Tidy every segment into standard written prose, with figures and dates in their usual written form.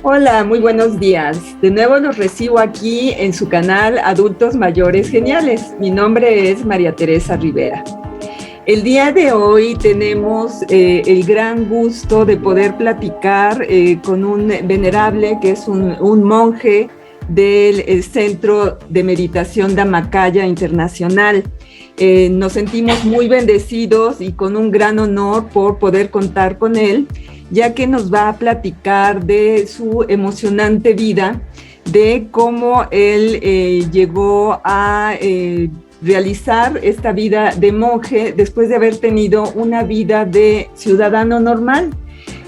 Hola, muy buenos días. De nuevo los recibo aquí en su canal Adultos Mayores Geniales. Mi nombre es María Teresa Rivera. El día de hoy tenemos el gran gusto de poder platicar con un venerable que es un monje del Centro de Meditación Dhammakaya Internacional. Nos sentimos muy bendecidos y con un gran honor por poder contar con él, ya que nos va a platicar de su emocionante vida, de cómo él llegó a realizar esta vida de monje después de haber tenido una vida de ciudadano normal.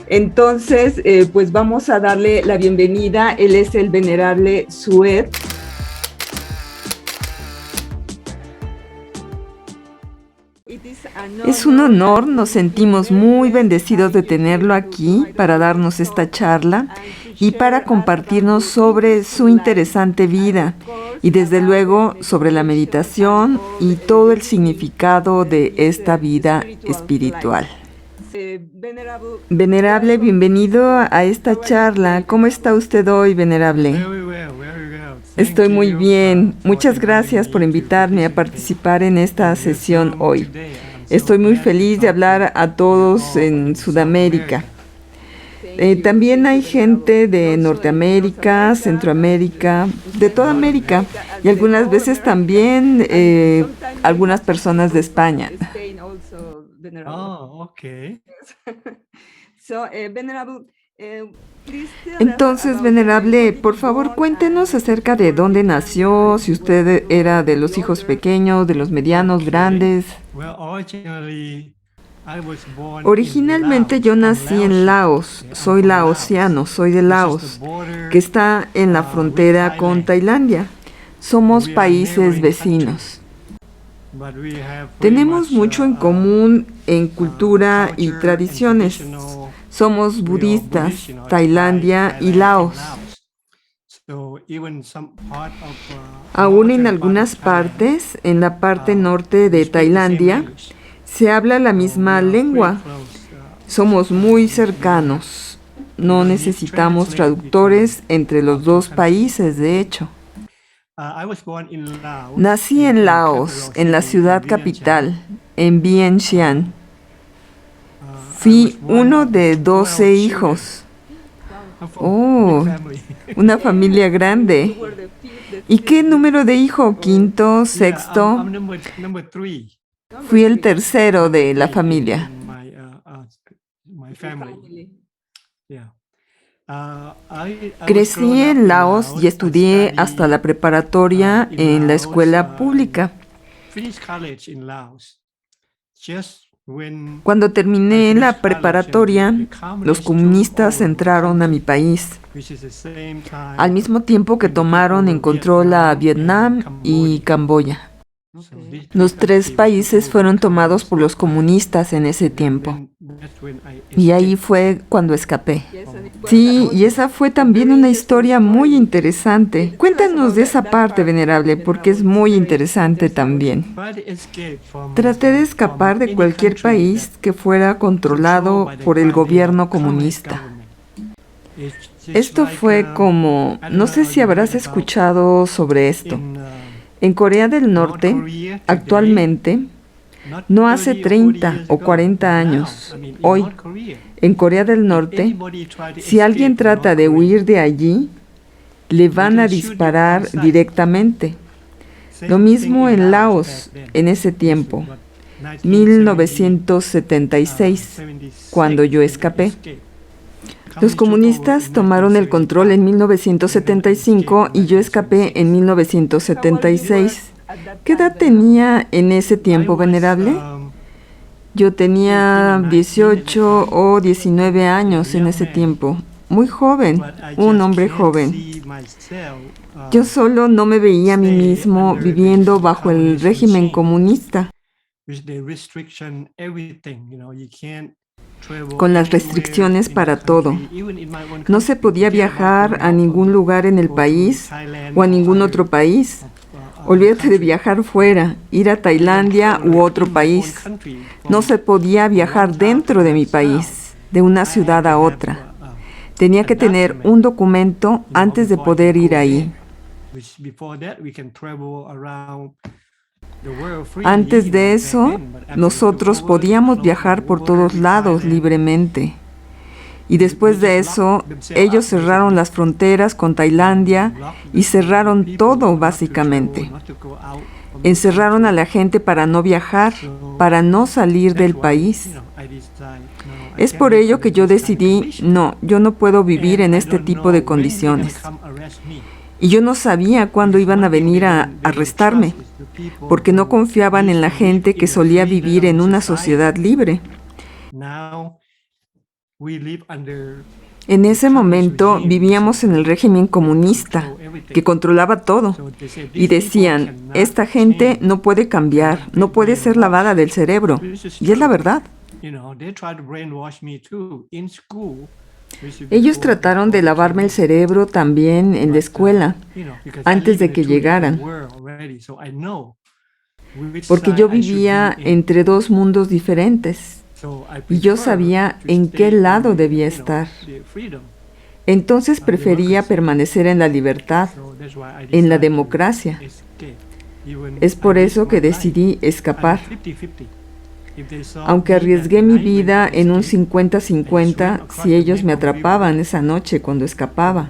Entonces, pues vamos a darle la bienvenida. Él es el venerable Sued. Es un honor, nos sentimos muy bendecidos de tenerlo aquí para darnos esta charla y para compartirnos sobre su interesante vida y desde luego sobre la meditación y todo el significado de esta vida espiritual. Venerable, bienvenido a esta charla. ¿Cómo está usted hoy, venerable? Estoy muy bien. Muchas gracias por invitarme a participar en esta sesión hoy. Estoy muy feliz de hablar a todos en Sudamérica. También hay gente de Norteamérica, Centroamérica, de toda América y algunas veces también algunas personas de España. Oh, okay. Entonces, venerable, por favor, cuéntenos acerca de dónde nació, si usted era de los hijos pequeños, de los medianos, grandes. Originalmente yo nací en Laos, soy laosiano, soy de Laos, que está en la frontera con Tailandia. Somos países vecinos. Tenemos mucho en común en cultura y tradiciones. Somos budistas, Tailandia y Laos. Aún en algunas partes, en la parte norte de Tailandia, se habla la misma lengua. Somos muy cercanos. No necesitamos traductores entre los dos países, de hecho. Nací en Laos, en la ciudad capital, en Vientiane. Fui uno de 12 hijos. Oh, una familia grande. ¿Y qué número de hijo? ¿Quinto, sexto? Fui el tercero de la familia. Crecí en Laos y estudié hasta la preparatoria en la escuela pública. Cuando terminé la preparatoria, los comunistas entraron a mi país, al mismo tiempo que tomaron en control a Vietnam y Camboya. Los tres países fueron tomados por los comunistas en ese tiempo. Y ahí fue cuando escapé. Sí, y esa fue también una historia muy interesante. Cuéntanos de esa parte, venerable, porque es muy interesante también. Traté de escapar de cualquier país que fuera controlado por el gobierno comunista. Esto fue como, no sé si habrás escuchado sobre esto. En Corea del Norte, actualmente, no hace 30 o 40 años, hoy, en Corea del Norte, si alguien trata de huir de allí, le van a disparar directamente. Lo mismo en Laos, en ese tiempo, 1976, cuando yo escapé. Los comunistas tomaron el control en 1975 y yo escapé en 1976. ¿Qué edad tenía en ese tiempo, venerable? Yo tenía 18 o 19 años en ese tiempo. Muy joven, un hombre joven. Yo solo no me veía a mí mismo viviendo bajo el régimen comunista, con las restricciones para todo. No se podía viajar a ningún lugar en el país o a ningún otro país. Olvídate de viajar fuera, ir a Tailandia u otro país. No se podía viajar dentro de mi país, de una ciudad a otra. Tenía que tener un documento antes de poder ir ahí. Antes de eso, nosotros podíamos viajar por todos lados libremente. Y después de eso, ellos cerraron las fronteras con Tailandia y cerraron todo básicamente. Encerraron a la gente para no viajar, para no salir del país. Es por ello que yo decidí, no, yo no puedo vivir en este tipo de condiciones. Y yo no sabía cuándo iban a venir a arrestarme, porque no confiaban en la gente que solía vivir en una sociedad libre. En ese momento vivíamos en el régimen comunista, que controlaba todo, y decían, esta gente no puede cambiar, no puede ser lavada del cerebro, y es la verdad. Ellos trataron de lavarme el cerebro también en la escuela, antes de que llegaran, porque yo vivía entre dos mundos diferentes. Y yo sabía en qué lado debía estar. Entonces prefería permanecer en la libertad, en la democracia. Es por eso que decidí escapar. Aunque arriesgué mi vida en un 50-50 si ellos me atrapaban esa noche cuando escapaba.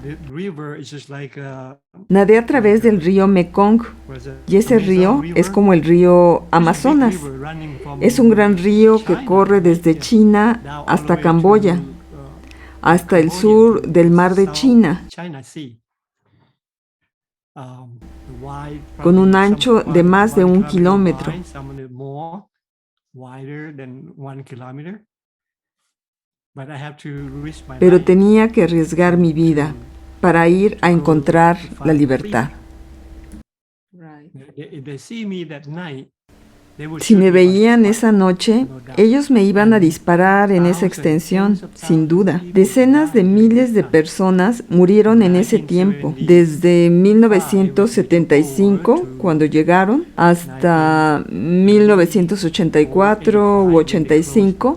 Nadé a través del río Mekong, y ese río es como el río Amazonas. Es un gran río que corre desde China hasta Camboya, hasta el sur del mar de China, con un ancho de más de 1 kilómetro. Pero tenía que arriesgar mi vida para ir a encontrar la libertad. Si me veían esa noche, ellos me iban a disparar en esa extensión, sin duda. Decenas de miles de personas murieron en ese tiempo, desde 1975, cuando llegaron, hasta 1984 u 85,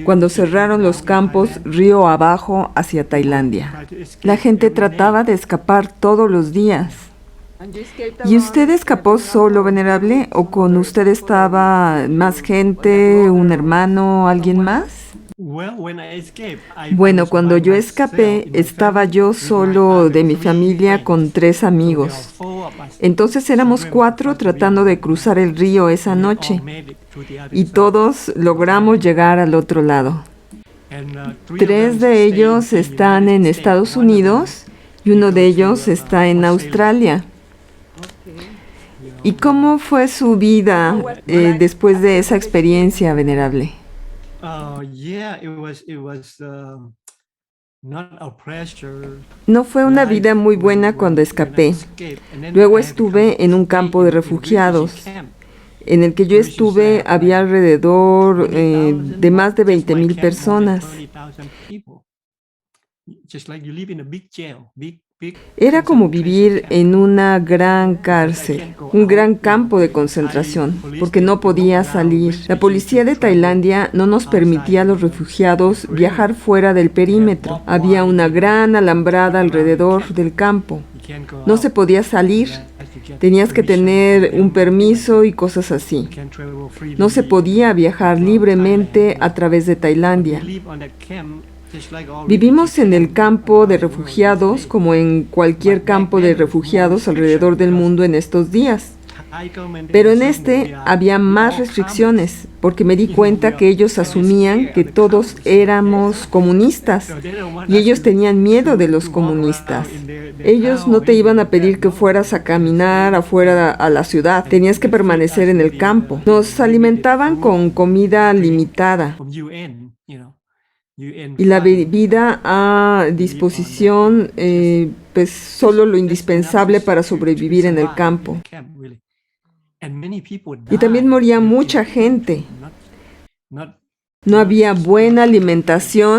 cuando cerraron los campos río abajo hacia Tailandia. La gente trataba de escapar todos los días. ¿Y usted escapó solo, venerable? ¿O con usted estaba más gente, un hermano, alguien más? Bueno, cuando yo escapé, estaba yo solo de mi familia con 3 amigos. Entonces éramos 4 tratando de cruzar el río esa noche. Y todos logramos llegar al otro lado. 3 de ellos están en Estados Unidos y uno de ellos está en Australia. ¿Y cómo fue su vida después de esa experiencia, venerable? No fue una vida muy buena cuando escapé. Luego estuve en un campo de refugiados. En el que yo estuve había alrededor de más de 20,000 personas. Era como vivir en una gran cárcel, un gran campo de concentración, porque no podía salir. La policía de Tailandia no nos permitía a los refugiados viajar fuera del perímetro. Había una gran alambrada alrededor del campo. No se podía salir. Tenías que tener un permiso y cosas así. No se podía viajar libremente a través de Tailandia. Vivimos en el campo de refugiados como en cualquier campo de refugiados alrededor del mundo en estos días. Pero en este había más restricciones, porque me di cuenta que ellos asumían que todos éramos comunistas y ellos tenían miedo de los comunistas. Ellos no te iban a pedir que fueras a caminar afuera a la ciudad, tenías que permanecer en el campo. Nos alimentaban con comida limitada y la bebida a disposición, pues solo lo indispensable para sobrevivir en el campo. Y también moría mucha gente. No había buena alimentación.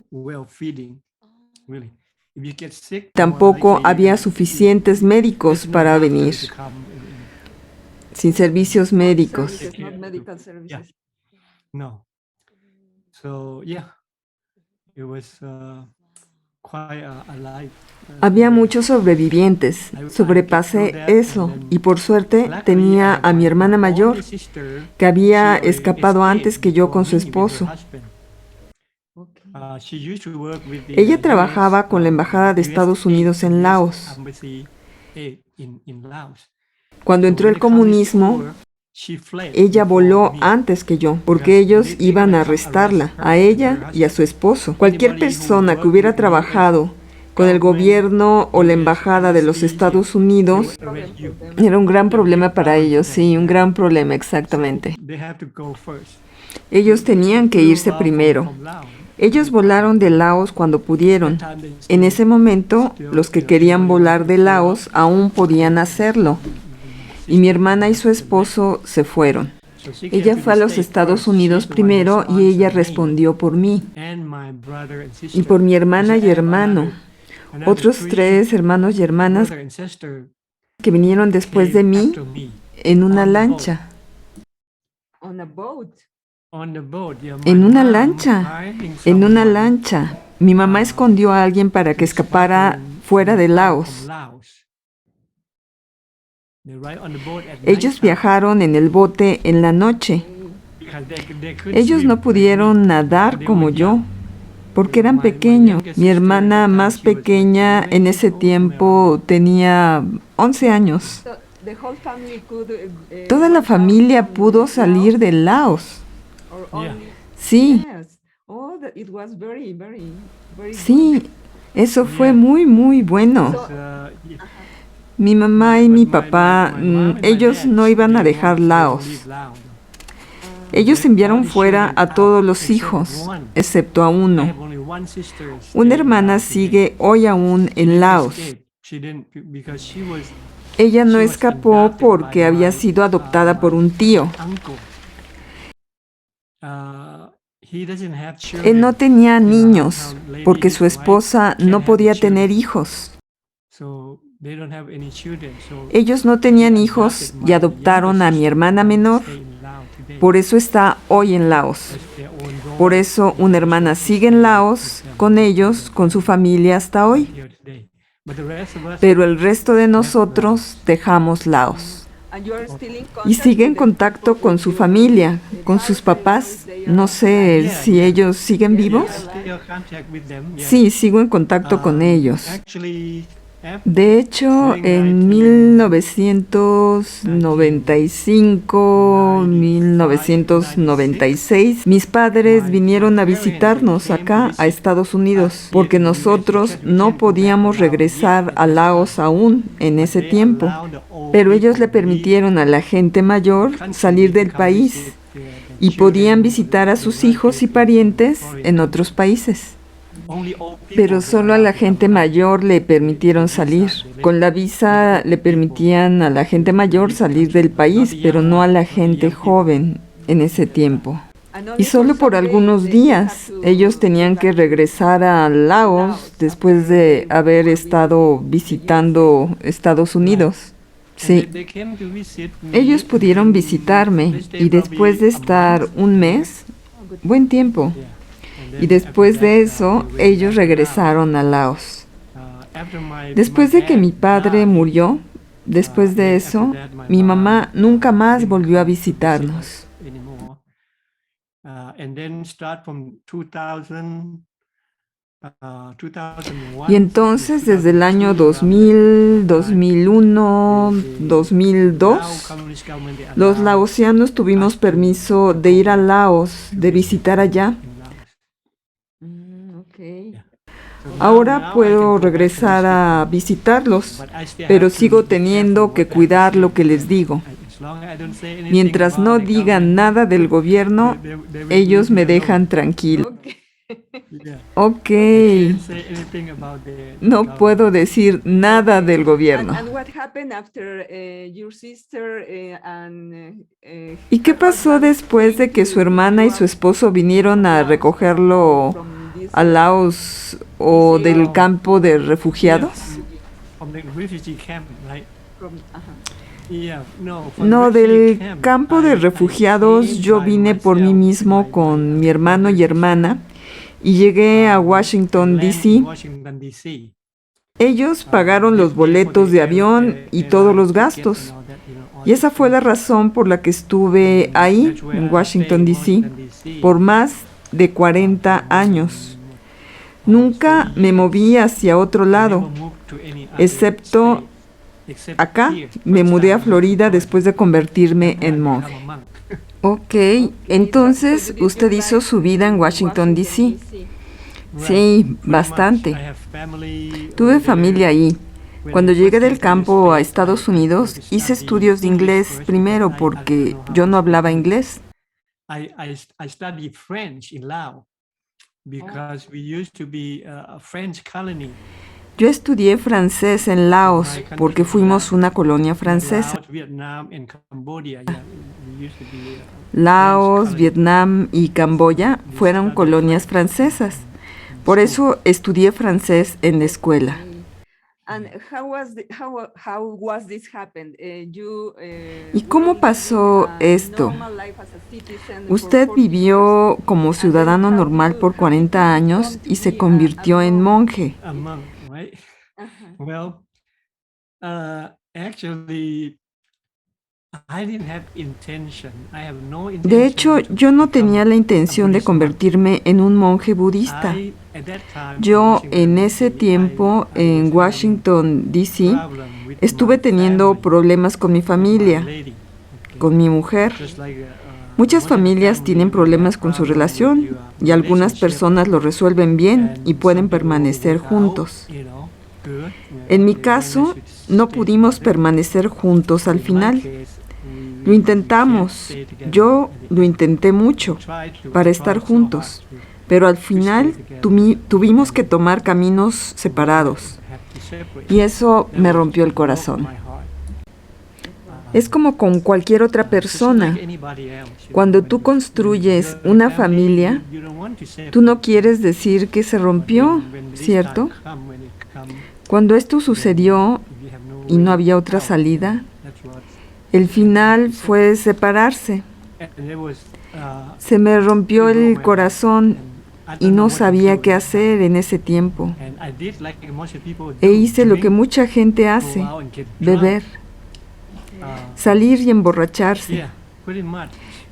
Tampoco había suficientes médicos para venir. Sin servicios médicos. Había muchos sobrevivientes. Sobrepasé eso y por suerte tenía a mi hermana mayor, que había escapado antes que yo con su esposo. Ella trabajaba con la Embajada de Estados Unidos en Laos. Cuando entró el comunismo, ella voló antes que yo, porque ellos iban a arrestarla, a ella y a su esposo. Cualquier persona que hubiera trabajado con el gobierno o la embajada de los Estados Unidos era un gran problema para ellos, sí, un gran problema, exactamente. Ellos tenían que irse primero. Ellos volaron de Laos cuando pudieron. En ese momento, los que querían volar de Laos aún podían hacerlo. Y mi hermana y su esposo se fueron. Ella fue a los Estados Unidos primero y ella respondió por mí y por mi hermana y hermano. Otros 3 hermanos y hermanas que vinieron después de mí en una lancha. En una lancha. En una lancha. Mi mamá escondió a alguien para que escapara fuera de Laos. Ellos viajaron en el bote en la noche. Ellos no pudieron nadar como yo, porque eran pequeños. Mi hermana más pequeña en ese tiempo tenía 11 años. Toda la familia pudo salir de Laos. Sí. Sí, eso fue muy, muy bueno. Mi mamá y mi papá, ellos no iban a dejar Laos. Ellos enviaron fuera a todos los hijos, excepto a uno. Una hermana sigue hoy aún en Laos. Ella no escapó porque había sido adoptada por un tío. Él no tenía niños porque su esposa no podía tener hijos. Ellos no tenían hijos y adoptaron a mi hermana menor. Por eso está hoy en Laos. Por eso una hermana sigue en Laos con ellos, con su familia hasta hoy. Pero el resto de nosotros dejamos Laos. Y sigue en contacto con su familia, con sus papás. No sé si ellos siguen vivos. Sí, sigo en contacto con ellos. De hecho, en 1995, 1996, mis padres vinieron a visitarnos acá, a Estados Unidos, porque nosotros no podíamos regresar a Laos aún en ese tiempo. Pero ellos le permitieron a la gente mayor salir del país y podían visitar a sus hijos y parientes en otros países. Pero solo a la gente mayor le permitieron salir. Con la visa le permitían a la gente mayor salir del país, pero no a la gente joven en ese tiempo. Y solo por algunos días ellos tenían que regresar a Laos después de haber estado visitando Estados Unidos. Sí. Ellos pudieron visitarme y después de estar un mes, buen tiempo, y después de eso, ellos regresaron a Laos. Después de que mi padre murió, después de eso, mi mamá nunca más volvió a visitarnos. Y entonces, desde el año 2000, 2001, 2002, los laosianos tuvimos permiso de ir a Laos, de visitar allá. Ahora puedo regresar a visitarlos, pero sigo teniendo que cuidar lo que les digo. Mientras no digan nada del gobierno, ellos me dejan tranquilo. Ok. No puedo decir nada del gobierno. ¿Y qué pasó después de que su hermana y su esposo vinieron a recogerlo a Laos o del campo de refugiados? No, del campo de refugiados yo vine por mí mismo con mi hermano y hermana y llegué a Washington, D.C. Ellos pagaron los boletos de avión y todos los gastos. Y esa fue la razón por la que estuve ahí, en Washington, D.C., por más de 40 años. Nunca me moví hacia otro lado, excepto acá. Me mudé a Florida después de convertirme en monje. Ok, entonces usted hizo su vida en Washington, D.C. Sí, bastante. Tuve familia ahí. Cuando llegué del campo a Estados Unidos, hice estudios de inglés primero porque yo no hablaba inglés. I studied French in Laos because we used to be a French colony. Yo estudié francés en Laos porque fuimos una colonia francesa. Laos, Vietnam y Camboya fueron colonias francesas. Por eso estudié francés en la escuela. ¿Y cómo pasó esto? Usted vivió como ciudadano normal por 40 años y se convirtió en monje. De hecho, yo no tenía la intención de convertirme en un monje budista. Yo en ese tiempo en Washington, D.C., estuve teniendo problemas con mi familia, con mi mujer. Muchas familias tienen problemas con su relación y algunas personas lo resuelven bien y pueden permanecer juntos. En mi caso, no pudimos permanecer juntos al final. Lo intentamos, yo lo intenté mucho para estar juntos, pero al final tuvimos que tomar caminos separados y eso me rompió el corazón. Es como con cualquier otra persona. Cuando tú construyes una familia, tú no quieres decir que se rompió, ¿cierto? Cuando esto sucedió y no había otra salida, el final fue separarse. Se me rompió el corazón y no sabía qué hacer en ese tiempo. E hice lo que mucha gente hace, beber, salir y emborracharse.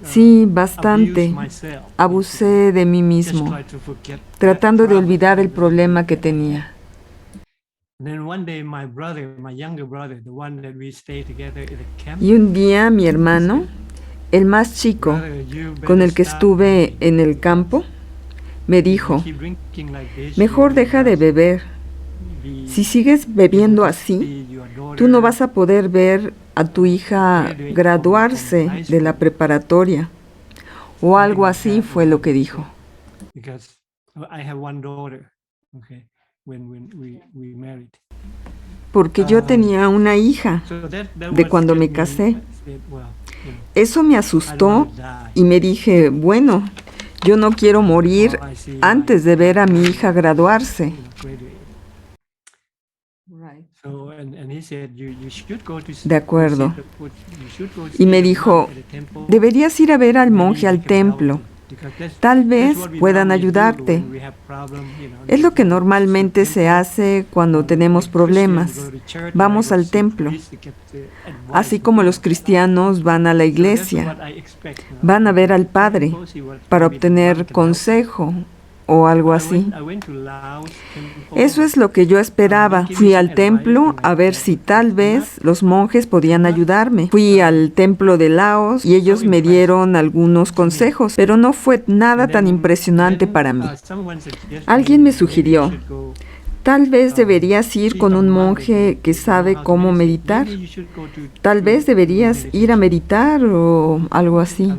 Sí, bastante. Abusé de mí mismo, tratando de olvidar el problema que tenía. Y un día mi hermano, el más chico, con el que estuve en el campo, me dijo, mejor deja de beber. Si sigues bebiendo así, tú no vas a poder ver a tu hija graduarse de la preparatoria. O algo así fue lo que dijo. Porque yo tenía una hija de cuando me casé. Eso me asustó y me dije, bueno, yo no quiero morir antes de ver a mi hija graduarse. De acuerdo. Y me dijo, deberías ir a ver al monje al templo. Tal vez puedan ayudarte. Es lo que normalmente se hace cuando tenemos problemas. Vamos al templo. Así como los cristianos van a la iglesia. Van a ver al Padre para obtener consejo o algo así. Eso es lo que yo esperaba. Fui al templo a ver si tal vez los monjes podían ayudarme. Fui al templo de Laos y ellos me dieron algunos consejos, pero no fue nada tan impresionante para mí. Alguien me sugirió, tal vez deberías ir con un monje que sabe cómo meditar. Tal vez deberías ir a meditar o algo así.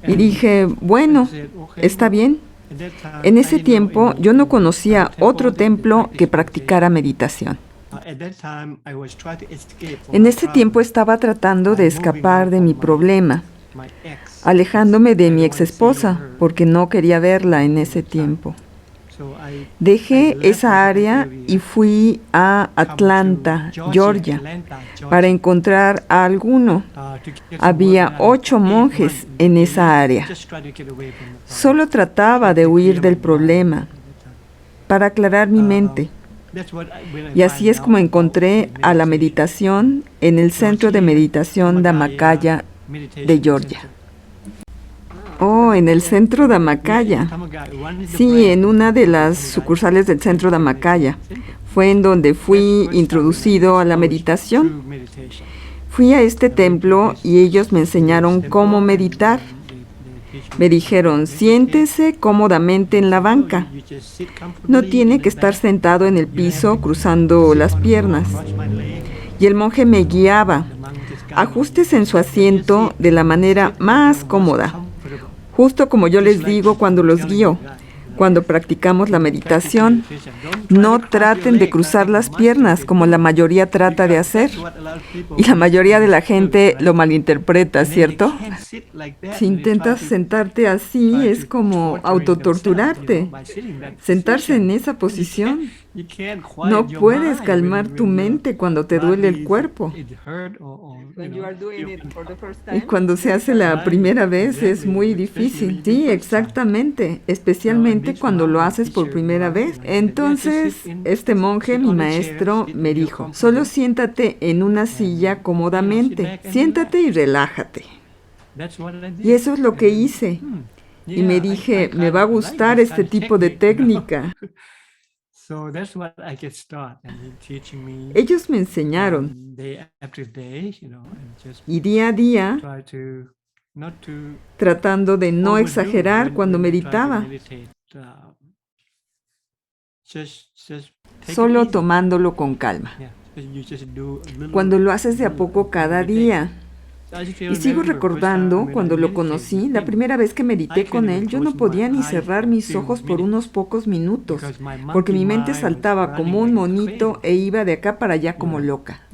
Y dije, bueno, está bien. En ese tiempo yo no conocía otro templo que practicara meditación. En ese tiempo estaba tratando de escapar de mi problema, alejándome de mi exesposa porque no quería verla en ese tiempo. Dejé esa área y fui a Atlanta, Georgia, para encontrar a alguno. Había 8 monjes en esa área. Solo trataba de huir del problema, para aclarar mi mente. Y así es como encontré a la meditación en el Centro de Meditación Dhammakaya de Georgia. Oh, en el Centro Dhammakaya. Sí, en una de las sucursales del Centro Dhammakaya. Fue en donde fui introducido a la meditación. Fui a este templo y ellos me enseñaron cómo meditar. Me dijeron, siéntese cómodamente en la banca. No tiene que estar sentado en el piso cruzando las piernas. Y el monje me guiaba. Ajústese en su asiento de la manera más cómoda. Justo como yo les digo cuando los guío, cuando practicamos la meditación, no traten de cruzar las piernas como la mayoría trata de hacer. Y la mayoría de la gente lo malinterpreta, ¿cierto? Si intentas sentarte así, es como autotorturarte. Sentarse en esa posición. No puedes calmar tu mente cuando te duele el cuerpo. Y cuando se hace la primera vez es muy difícil. Sí, exactamente. Especialmente cuando lo haces por primera vez. Entonces, este monje, mi maestro, me dijo, solo siéntate en una silla cómodamente. Siéntate y relájate. Y eso es lo que hice. Y me dije, me va a gustar este tipo de técnica. Ellos me enseñaron. Y día a día, tratando de no exagerar cuando meditaba, solo tomándolo con calma. Cuando lo haces de a poco cada día. Y sigo recordando cuando lo conocí, la primera vez que medité con él, yo no podía ni cerrar mis ojos por unos pocos minutos, porque mi mente saltaba como un monito e iba de acá para allá como loca.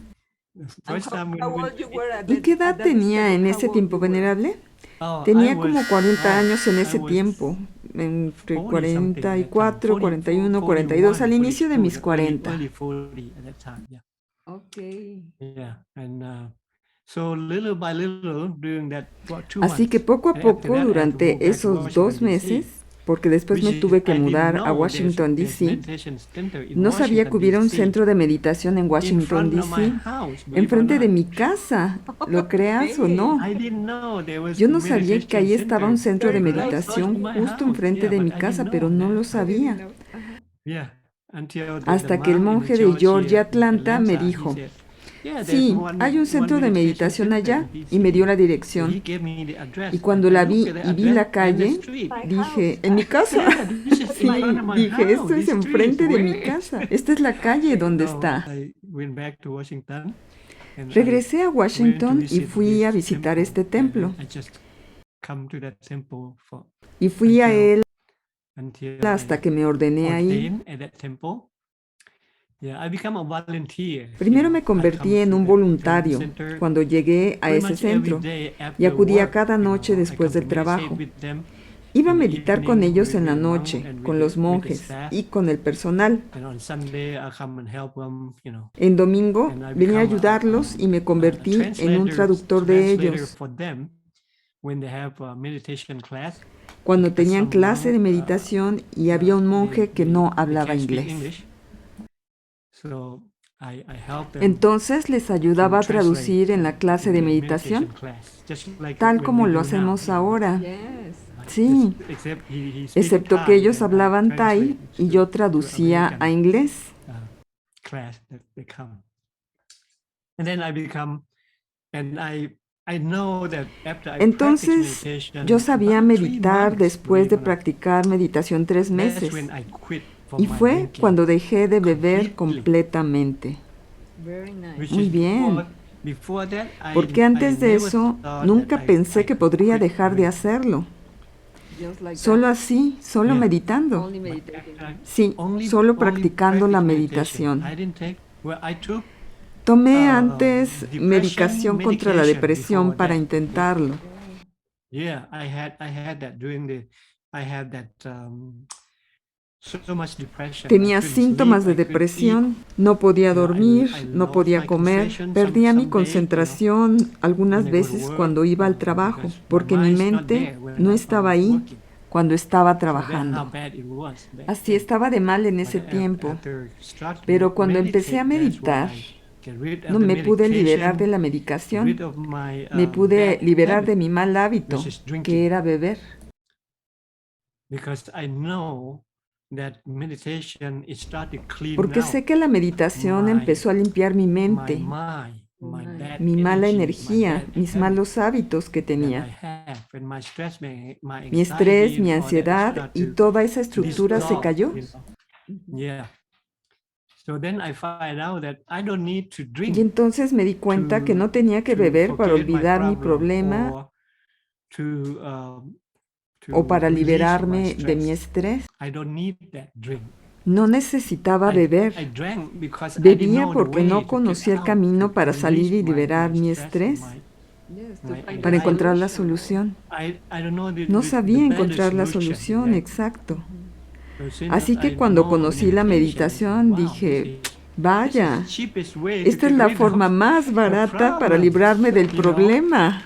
¿Y qué edad tenía en ese tiempo, venerable? Tenía como 40 años en ese tiempo, entre 44, 41, 42, al inicio de mis 40. Así que poco a poco, durante esos 2 meses, porque después me tuve que mudar a Washington, D.C., no sabía que hubiera un centro de meditación en Washington, D.C., enfrente de mi casa, lo creas o no. Yo no sabía que ahí estaba un centro de meditación justo enfrente de mi casa, pero no lo sabía. Hasta que el monje de Georgia, Atlanta, me dijo, sí, hay un centro de meditación allá, y me dio la dirección. Y cuando la vi y vi la calle, dije, ¿en mi casa? Sí, dije, esto es enfrente de mi casa. Esta es la calle donde está. Regresé a Washington y fui a visitar este templo. Y fui a él hasta que me ordené ahí. Primero me convertí en un voluntario cuando llegué a ese centro y acudía cada noche después del trabajo. Iba a meditar con ellos en la noche, con los monjes y con el personal. En domingo venía a ayudarlos y me convertí en un traductor de ellos. Cuando tenían clase de meditación y había un monje que no hablaba inglés. Entonces les ayudaba a traducir en la clase de meditación, tal como lo hacemos ahora. Sí, excepto que ellos hablaban Thai y yo traducía a inglés. Entonces yo sabía meditar después de practicar meditación 3 meses. Y fue cuando dejé de beber completamente. Muy bien. Porque antes de eso, nunca pensé que podría dejar de hacerlo. Solo así, solo meditando. Sí, solo practicando la meditación. Tomé antes medicación contra la depresión para intentarlo. Tenía síntomas de depresión, no podía dormir, no podía comer, perdía mi concentración algunas veces cuando iba al trabajo, porque mi mente no estaba ahí cuando estaba trabajando. Así estaba de mal en ese tiempo, pero cuando empecé a meditar, no me pude liberar de la medicación, me pude liberar de mi mal hábito, que era beber. Porque sé que la meditación empezó a limpiar mi mente, mi mala energía, mis malos hábitos que tenía. Mi estrés, mi ansiedad y toda esa estructura se cayó. Y entonces me di cuenta que no tenía que beber para olvidar mi problema o para liberarme de mi estrés. No necesitaba beber. Bebía porque no conocía el camino para salir y liberar mi estrés, para encontrar la solución. No sabía encontrar la solución, exacto. Así que cuando conocí la meditación dije, vaya, esta es la forma más barata para librarme del problema.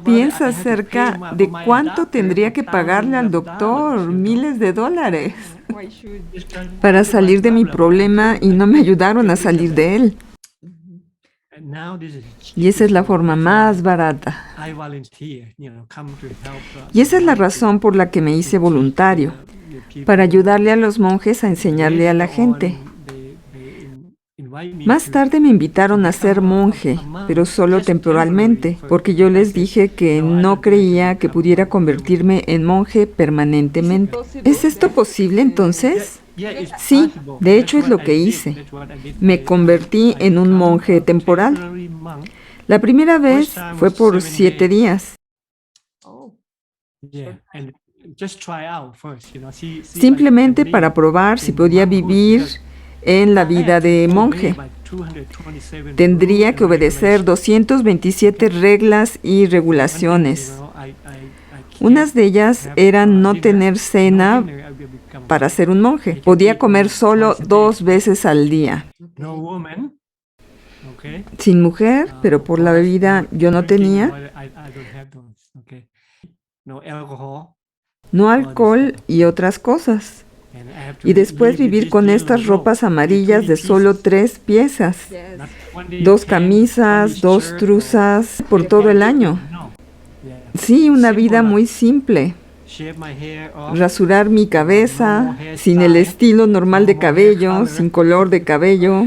Piensa acerca de cuánto tendría que pagarle al doctor, miles de dólares, para salir de mi problema y no me ayudaron a salir de él. Y esa es la forma más barata. Y esa es la razón por la que me hice voluntario, para ayudarle a los monjes a enseñarle a la gente. Más tarde me invitaron a ser monje, pero solo temporalmente, porque yo les dije que no creía que pudiera convertirme en monje permanentemente. ¿Es esto posible entonces? Sí, de hecho es lo que hice. Me convertí en un monje temporal. La primera vez fue por 7 días. Simplemente para probar si podía vivir en la vida de monje. Tendría que obedecer 227 reglas y regulaciones. Unas de ellas eran no tener cena para ser un monje. Podía comer solo 2 veces al día. Sin mujer, pero por la bebida yo no tenía. No alcohol y otras cosas. Y después vivir con estas ropas amarillas de solo 3 piezas, 2 camisas, 2 truzas por todo el año. Sí, una vida muy simple. Rasurar mi cabeza, sin el estilo normal de cabello, sin color de cabello.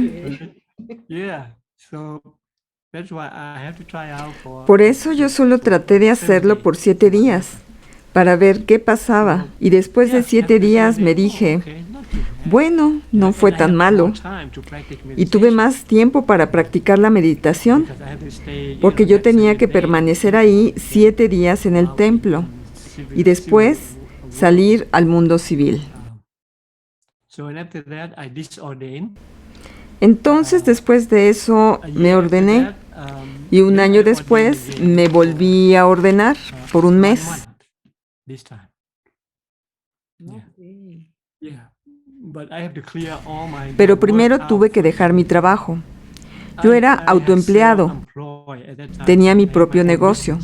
Por eso yo solo traté de hacerlo por 7 días. Para ver qué pasaba. Y después de 7 días me dije, bueno, no fue tan malo. Y tuve más tiempo para practicar la meditación, porque yo tenía que permanecer ahí 7 días en el templo y después salir al mundo civil. Entonces, después de eso, me ordené y 1 año después me volví a ordenar por 1 mes. Pero primero tuve que dejar mi trabajo. Yo era autoempleado, tenía mi propio negocio.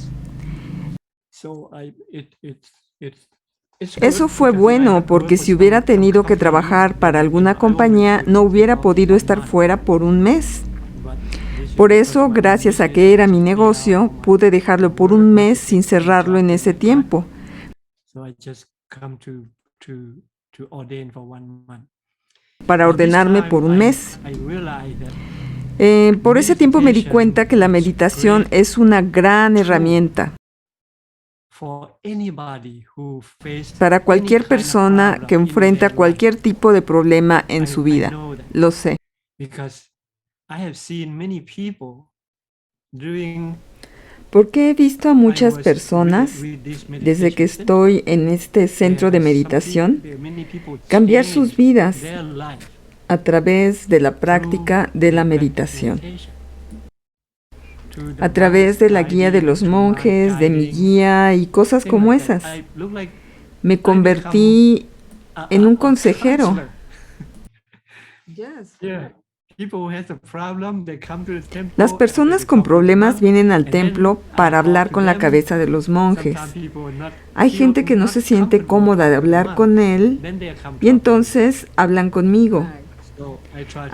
Eso fue bueno porque si hubiera tenido que trabajar para alguna compañía, no hubiera podido estar fuera por 1 mes. Por eso, gracias a que era mi negocio, pude dejarlo por 1 mes sin cerrarlo en ese tiempo. Para ordenarme por 1 mes. Por ese tiempo me di cuenta que la meditación es una gran herramienta para cualquier persona que enfrenta cualquier tipo de problema en su vida. Lo sé. Porque he visto a muchas personas, desde que estoy en este centro de meditación, cambiar sus vidas a través de la práctica de la meditación. A través de la guía de los monjes, de mi guía y cosas como esas. Me convertí en un consejero. Las personas con problemas vienen al templo para hablar con la cabeza de los monjes. Hay gente que no se siente cómoda de hablar con él y entonces hablan conmigo.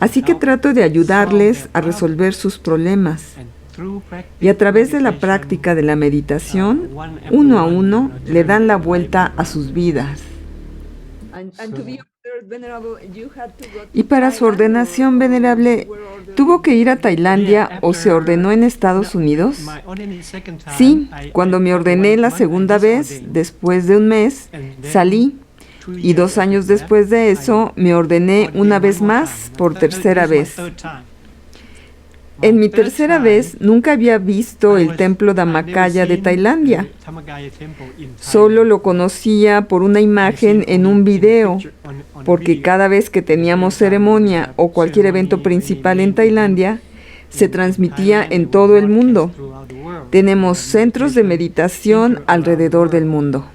Así que trato de ayudarles a resolver sus problemas. Y a través de la práctica de la meditación, uno a uno le dan la vuelta a sus vidas. Y para su ordenación, venerable, ¿tuvo que ir a Tailandia o se ordenó en Estados Unidos? Sí, cuando me ordené la segunda vez, después de un mes, salí. Y 2 años después de eso, me ordené una vez más por tercera vez. En mi tercera vez, nunca había visto el templo Dhammakaya de Tailandia. Solo lo conocía por una imagen en un video, porque cada vez que teníamos ceremonia o cualquier evento principal en Tailandia, se transmitía en todo el mundo. Tenemos centros de meditación alrededor del mundo.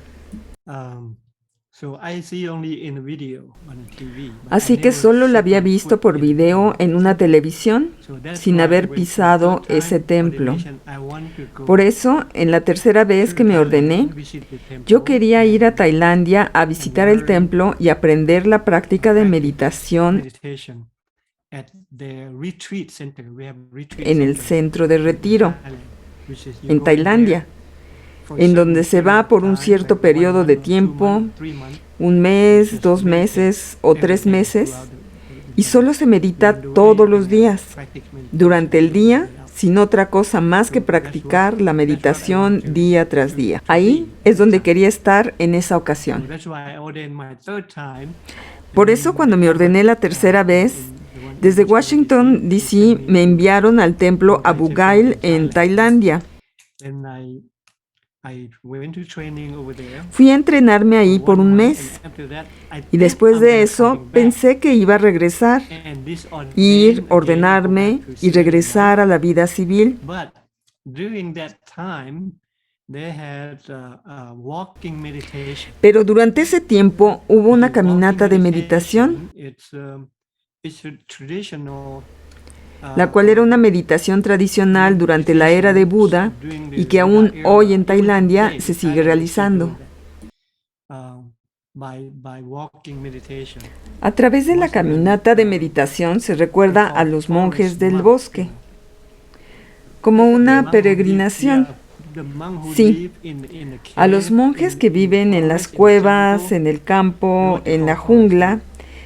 Así que solo la había visto por video en una televisión, sin haber pisado ese templo. Por eso, en la tercera vez que me ordené, yo quería ir a Tailandia a visitar el templo y aprender la práctica de meditación en el centro de retiro, en Tailandia, en donde se va por un cierto periodo de tiempo, 1 mes, 2 meses o 3 meses, y solo se medita todos los días, durante el día, sin otra cosa más que practicar la meditación día tras día. Ahí es donde quería estar en esa ocasión. Por eso, cuando me ordené la tercera vez, desde Washington, D.C., me enviaron al templo Abu Ghraib en Tailandia. Fui a entrenarme ahí por 1 mes y después de eso pensé que iba a regresar, ir, ordenarme y regresar a la vida civil. Pero durante ese tiempo hubo una caminata de meditación, la cual era una meditación tradicional durante la era de Buda y que aún hoy en Tailandia se sigue realizando. A través de la caminata de meditación se recuerda a los monjes del bosque, como una peregrinación. Sí, a los monjes que viven en las cuevas, en el campo, en la jungla,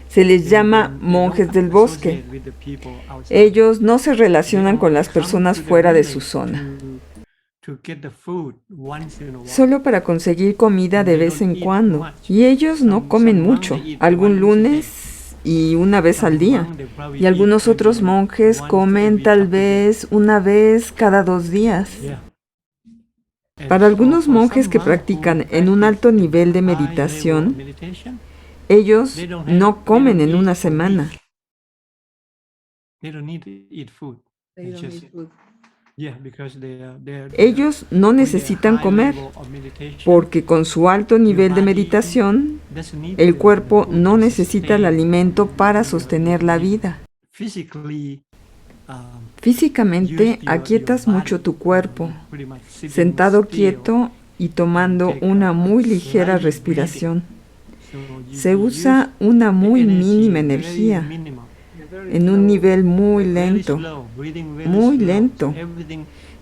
se les llama monjes del bosque. Ellos no se relacionan con las personas fuera de su zona, solo para conseguir comida de vez en cuando. Y ellos no comen mucho, algún lunes y una vez al día. Y algunos otros monjes comen tal vez una vez cada 2 días. Para algunos monjes que practican en un alto nivel de meditación, ellos no comen en una semana. Ellos no necesitan comer, porque con su alto nivel de meditación, el cuerpo no necesita el alimento para sostener la vida. Físicamente, aquietas mucho tu cuerpo, sentado quieto y tomando una muy ligera respiración. Se usa una muy mínima energía, en un nivel muy lento, muy lento.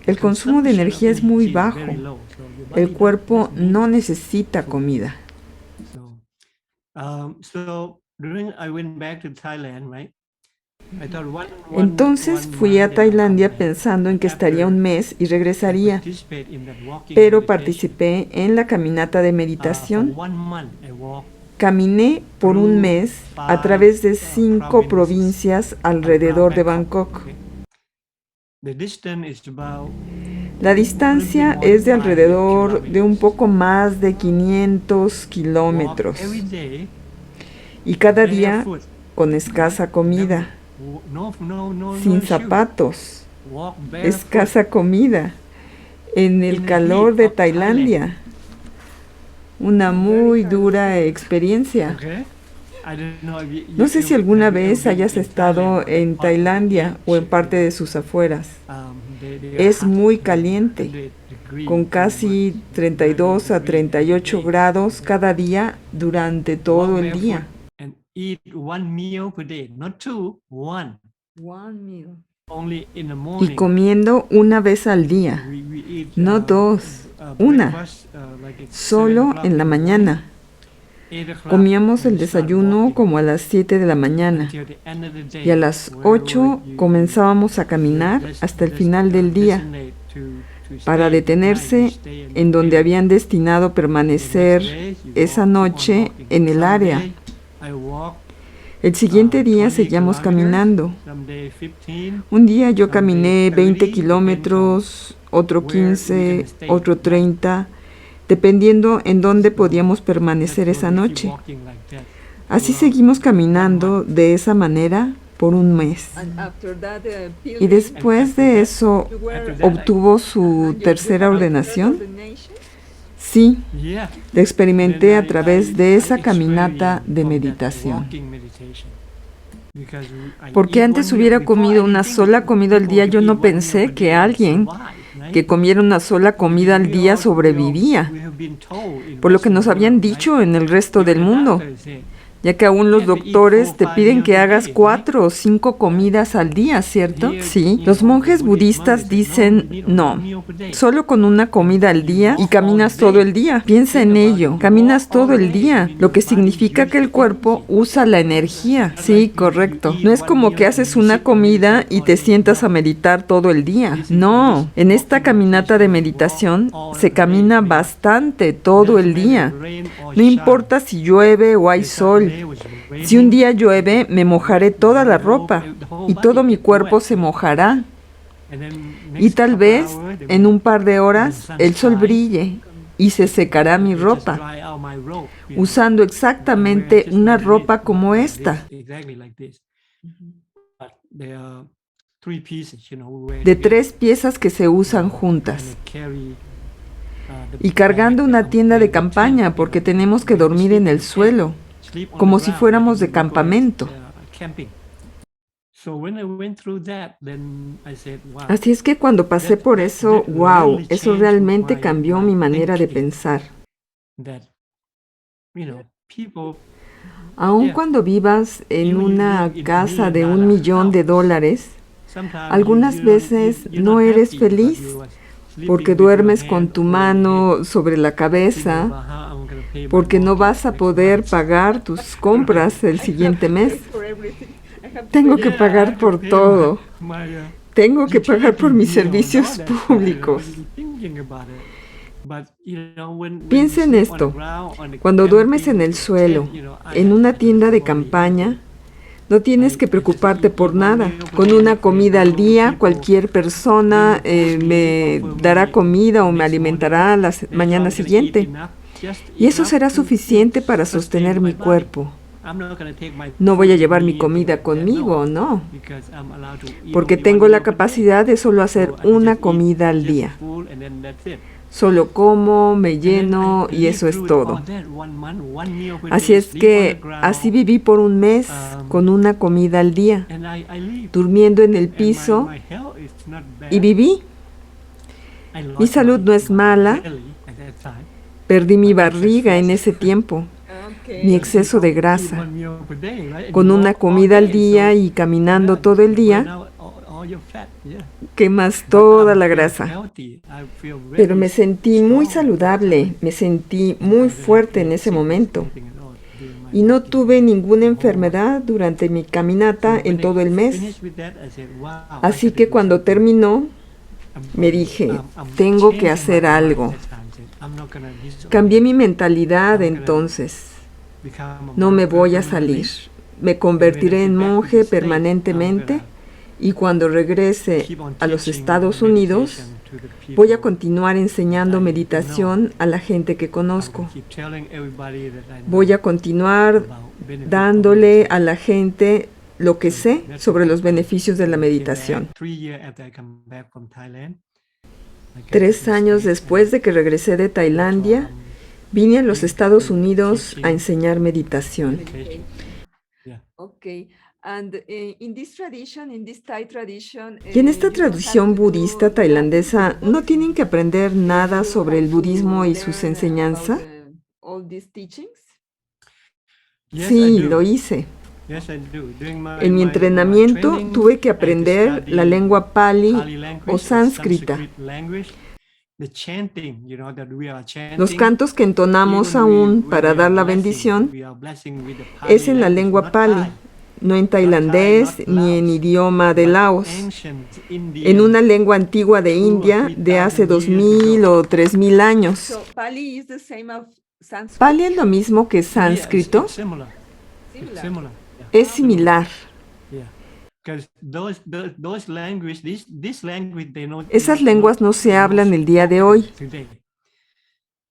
El consumo de energía es muy bajo. El cuerpo no necesita comida. Entonces fui a Tailandia pensando en que estaría 1 mes y regresaría, pero participé en la caminata de meditación. Caminé por 1 mes a través de 5 provincias alrededor de Bangkok. La distancia es de alrededor de un poco más de 500 kilómetros. Y cada día con escasa comida, sin zapatos, escasa comida, en el calor de Tailandia. una muy dura experiencia. Okay. I don't know if No sé si alguna have you vez ever been hayas in estado Thailand, en but Tailandia o en parte de sus afueras. Es muy caliente, con casi 32 a 38 grados cada día durante todo el día. And eat one meal per day, not two, one. Only in the Y morning. comiendo una vez al día, We eat, no dos, una, breakfast, like at 7 solo o'clock en la the morning. mañana. 8 o'clock, Comíamos el we start desayuno walking como a las 7 de la mañana until the end of the day, y a las where 8 you- comenzábamos a caminar hasta el final del día para detenerse en donde habían destinado permanecer esa noche en el área. El siguiente día seguíamos caminando. Un día yo caminé 20 kilómetros, otro 15, otro 30, dependiendo en dónde podíamos permanecer esa noche. Así seguimos caminando de esa manera por un mes. Y después de eso, ¿obtuvo su tercera ordenación? Sí, la experimenté a través de esa caminata de meditación. Porque antes hubiera comido una sola comida al día, yo no pensé que alguien que comiera una sola comida al día sobrevivía, por lo que nos habían dicho en el resto del mundo, ya que aún los doctores te piden que hagas 4 o 5 comidas al día, ¿cierto? Sí. Los monjes budistas dicen, no, solo con una comida al día y caminas todo el día. Piensa en ello, caminas todo el día, lo que significa que el cuerpo usa la energía. Sí, correcto. No es como que haces una comida y te sientas a meditar todo el día. No, en esta caminata de meditación se camina bastante todo el día. No importa si llueve o hay sol. Si un día llueve, me mojaré toda la ropa y todo mi cuerpo se mojará. Y tal vez en un par de horas el sol brille y se secará mi ropa, usando exactamente una ropa como esta, de 3 piezas que se usan juntas, y cargando una tienda de campaña porque tenemos que dormir en el suelo, como si fuéramos de campamento. Así es que cuando pasé por eso, wow, eso realmente cambió mi manera de pensar. Aun cuando vivas en una casa de $1 millón, algunas veces no eres feliz porque duermes con tu mano sobre la cabeza, porque no vas a poder pagar tus compras el siguiente mes. Tengo que pagar por todo. Tengo que pagar por mis servicios públicos. Piensa en esto. Cuando duermes en el suelo, en una tienda de campaña, no tienes que preocuparte por nada. Con una comida al día, cualquier persona me dará comida o me alimentará la mañana siguiente. Y eso será suficiente para sostener mi cuerpo. No voy a llevar mi comida conmigo, no. Porque tengo la capacidad de solo hacer una comida al día. Solo como, me lleno y eso es todo. Así es que así viví por un mes con una comida al día, durmiendo en el piso y viví. Mi salud no es mala. Perdí mi barriga en ese tiempo, mi exceso de grasa. Con una comida al día y caminando todo el día, quemas toda la grasa. Pero me sentí muy saludable, me sentí muy fuerte en ese momento. Y no tuve ninguna enfermedad durante mi caminata en todo el mes. Así que cuando terminó, me dije, tengo que hacer algo. Cambié mi mentalidad entonces. No me voy a salir. Me convertiré en monje permanentemente y cuando regrese a los Estados Unidos voy a continuar enseñando meditación a la gente que conozco. Voy a continuar dándole a la gente lo que sé sobre los beneficios de la meditación. 3 años después de que regresé de Tailandia, Vine a los Estados Unidos a enseñar meditación. meditation. Yeah. Okay. And in this tradition, in this Thai tradition, Y en esta you don't have tradición to do budista tailandesa, ¿no tienen que aprender nada sobre el budismo y sus learn enseñanzas? about, all these teachings? Yes, I Sí, do. lo hice. Yes, I do. During En mi entrenamiento training, tuve que I had to aprender study la lengua Pali Pali language o or sánscrita, Sanskrit language. The chanting, that we are chanting, los cantos que entonamos even aún when para we dar are la blessing, bendición we are blessing with the Pali es en la language, lengua not Pali, Thai, no en tailandés not ni en Laos, idioma de but Laos, ancient en Indian, una lengua antigua de 2,000 or India de hace 3,000 2000 years o 3000 años. So Pali is the same of Sanskrit. Pali es lo mismo que Yeah, sánscrito, it's similar. It's Similar. similar. Yeah. es similar. Yeah. Because those language, this language, Esas lenguas no se hablan el día de hoy. today.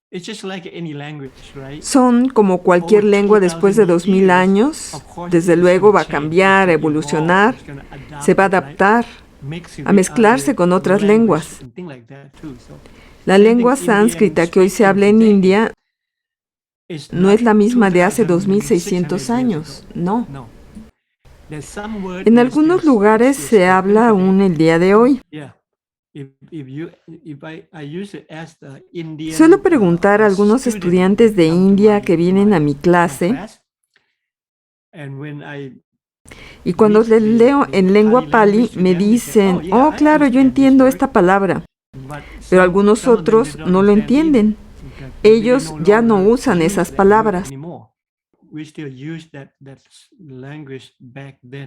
It's just like any language, right? Son como cualquier lengua después de 2000 años. Desde luego va a cambiar, a evolucionar, se va a adaptar, a mezclarse con otras lenguas. La lengua sánscrita que hoy se habla en India no es la misma de hace 2600 años, no. En algunos lugares se habla aún el día de hoy. Suelo preguntar a algunos estudiantes de India que vienen a mi clase y cuando les leo en lengua Pali me dicen, oh claro, yo entiendo esta palabra, pero algunos otros no lo entienden. Ellos ya no usan esas palabras.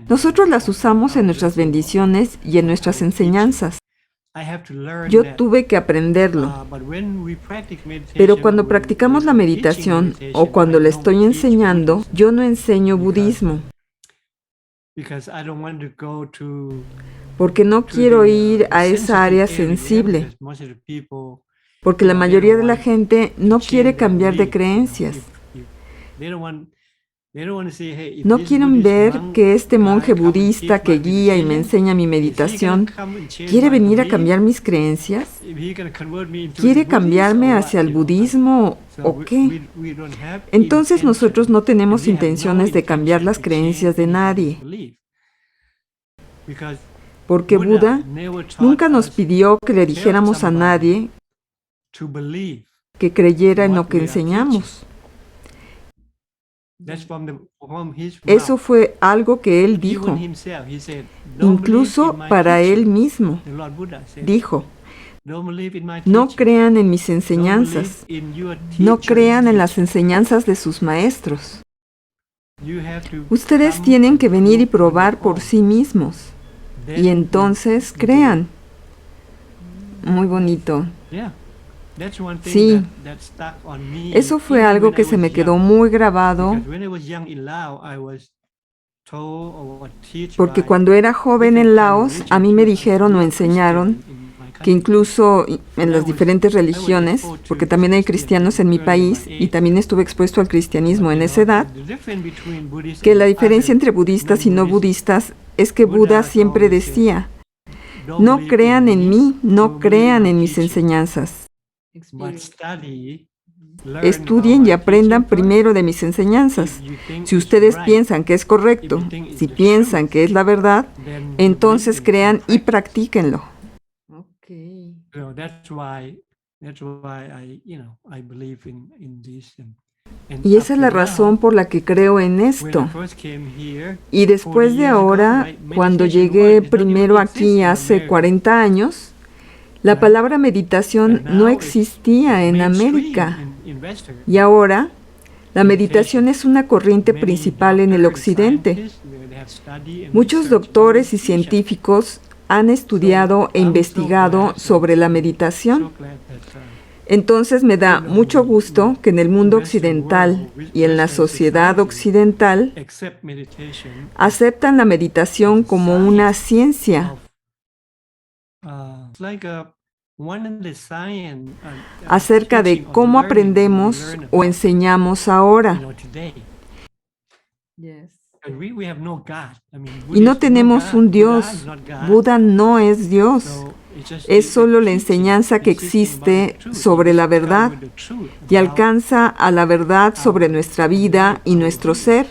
Nosotros las usamos en nuestras bendiciones y en nuestras enseñanzas. Yo tuve que aprenderlo. Pero cuando practicamos la meditación o cuando la estoy enseñando, yo no enseño budismo. Porque no quiero ir a esa área sensible. Porque la mayoría de la gente no quiere cambiar de creencias. No quieren ver que este monje budista que guía y me enseña mi meditación quiere venir a cambiar mis creencias. ¿Quiere cambiarme hacia el budismo o qué? Entonces nosotros no tenemos intenciones de cambiar las creencias de nadie. Porque Buda nunca nos pidió que le dijéramos a nadie que creyera en lo que enseñamos. Eso fue algo que él dijo, incluso para él mismo. Dijo, no crean en mis enseñanzas, no crean en las enseñanzas de sus maestros. Ustedes tienen que venir y probar por sí mismos, y entonces crean. Muy bonito. Sí, eso fue algo que se me quedó muy grabado, porque cuando era joven en Laos, a mí me dijeron o enseñaron que incluso en las diferentes religiones, porque también hay cristianos en mi país y también estuve expuesto al cristianismo en esa edad, que la diferencia entre budistas y no budistas es que Buda siempre decía, no crean en mí, no crean en mis enseñanzas. Estudien y aprendan primero de mis enseñanzas. Si ustedes piensan que es correcto, si piensan que es la verdad, entonces crean y practíquenlo. Okay. Y esa es la razón por la que creo en esto. Y después de ahora, cuando llegué primero aquí hace 40 años, la palabra meditación no existía en América. Y ahora, la meditación es una corriente principal en el occidente. Muchos doctores y científicos han estudiado e investigado sobre la meditación. Entonces me da mucho gusto que en el mundo occidental y en la sociedad occidental aceptan la meditación como una ciencia. Acerca de cómo aprendemos o enseñamos ahora. Y no tenemos un Dios. Buda no es Dios. Es solo la enseñanza que existe sobre la verdad y alcanza a la verdad sobre nuestra vida y nuestro ser.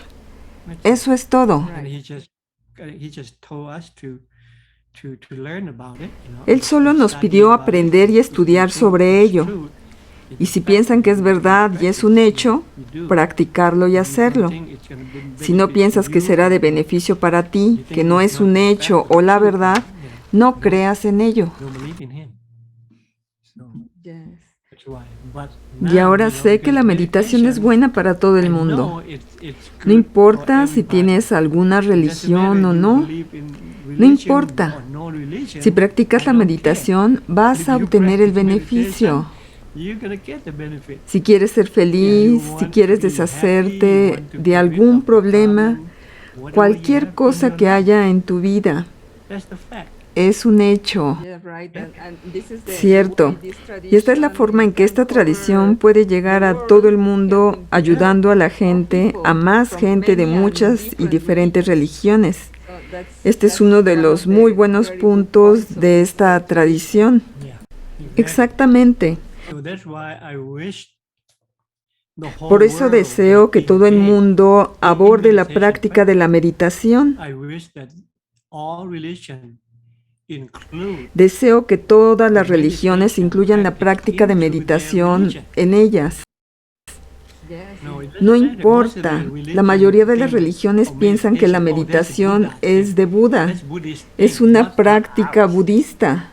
Eso es todo. Él solo nos pidió aprender y estudiar sobre ello. Y si piensan que es verdad y es un hecho, practicarlo y hacerlo. Si no piensas que será de beneficio para ti, que no es un hecho o la verdad, no creas en ello. Y ahora sé que la meditación es buena para todo el mundo. No importa si tienes alguna religión o no. No importa. Si practicas la meditación, vas a obtener el beneficio. Si quieres ser feliz, si quieres deshacerte de algún problema, cualquier cosa que haya en tu vida, es un hecho. Cierto. Y esta es la forma en que esta tradición puede llegar a todo el mundo, ayudando a la gente, a más gente de muchas y diferentes religiones. Este es uno de los muy buenos puntos de esta tradición. Exactamente. Por eso deseo que todo el mundo aborde la práctica de la meditación. Deseo que todas las religiones incluyan la práctica de meditación en ellas. No importa, la mayoría de las religiones piensan que la meditación es de Buda, es una práctica budista,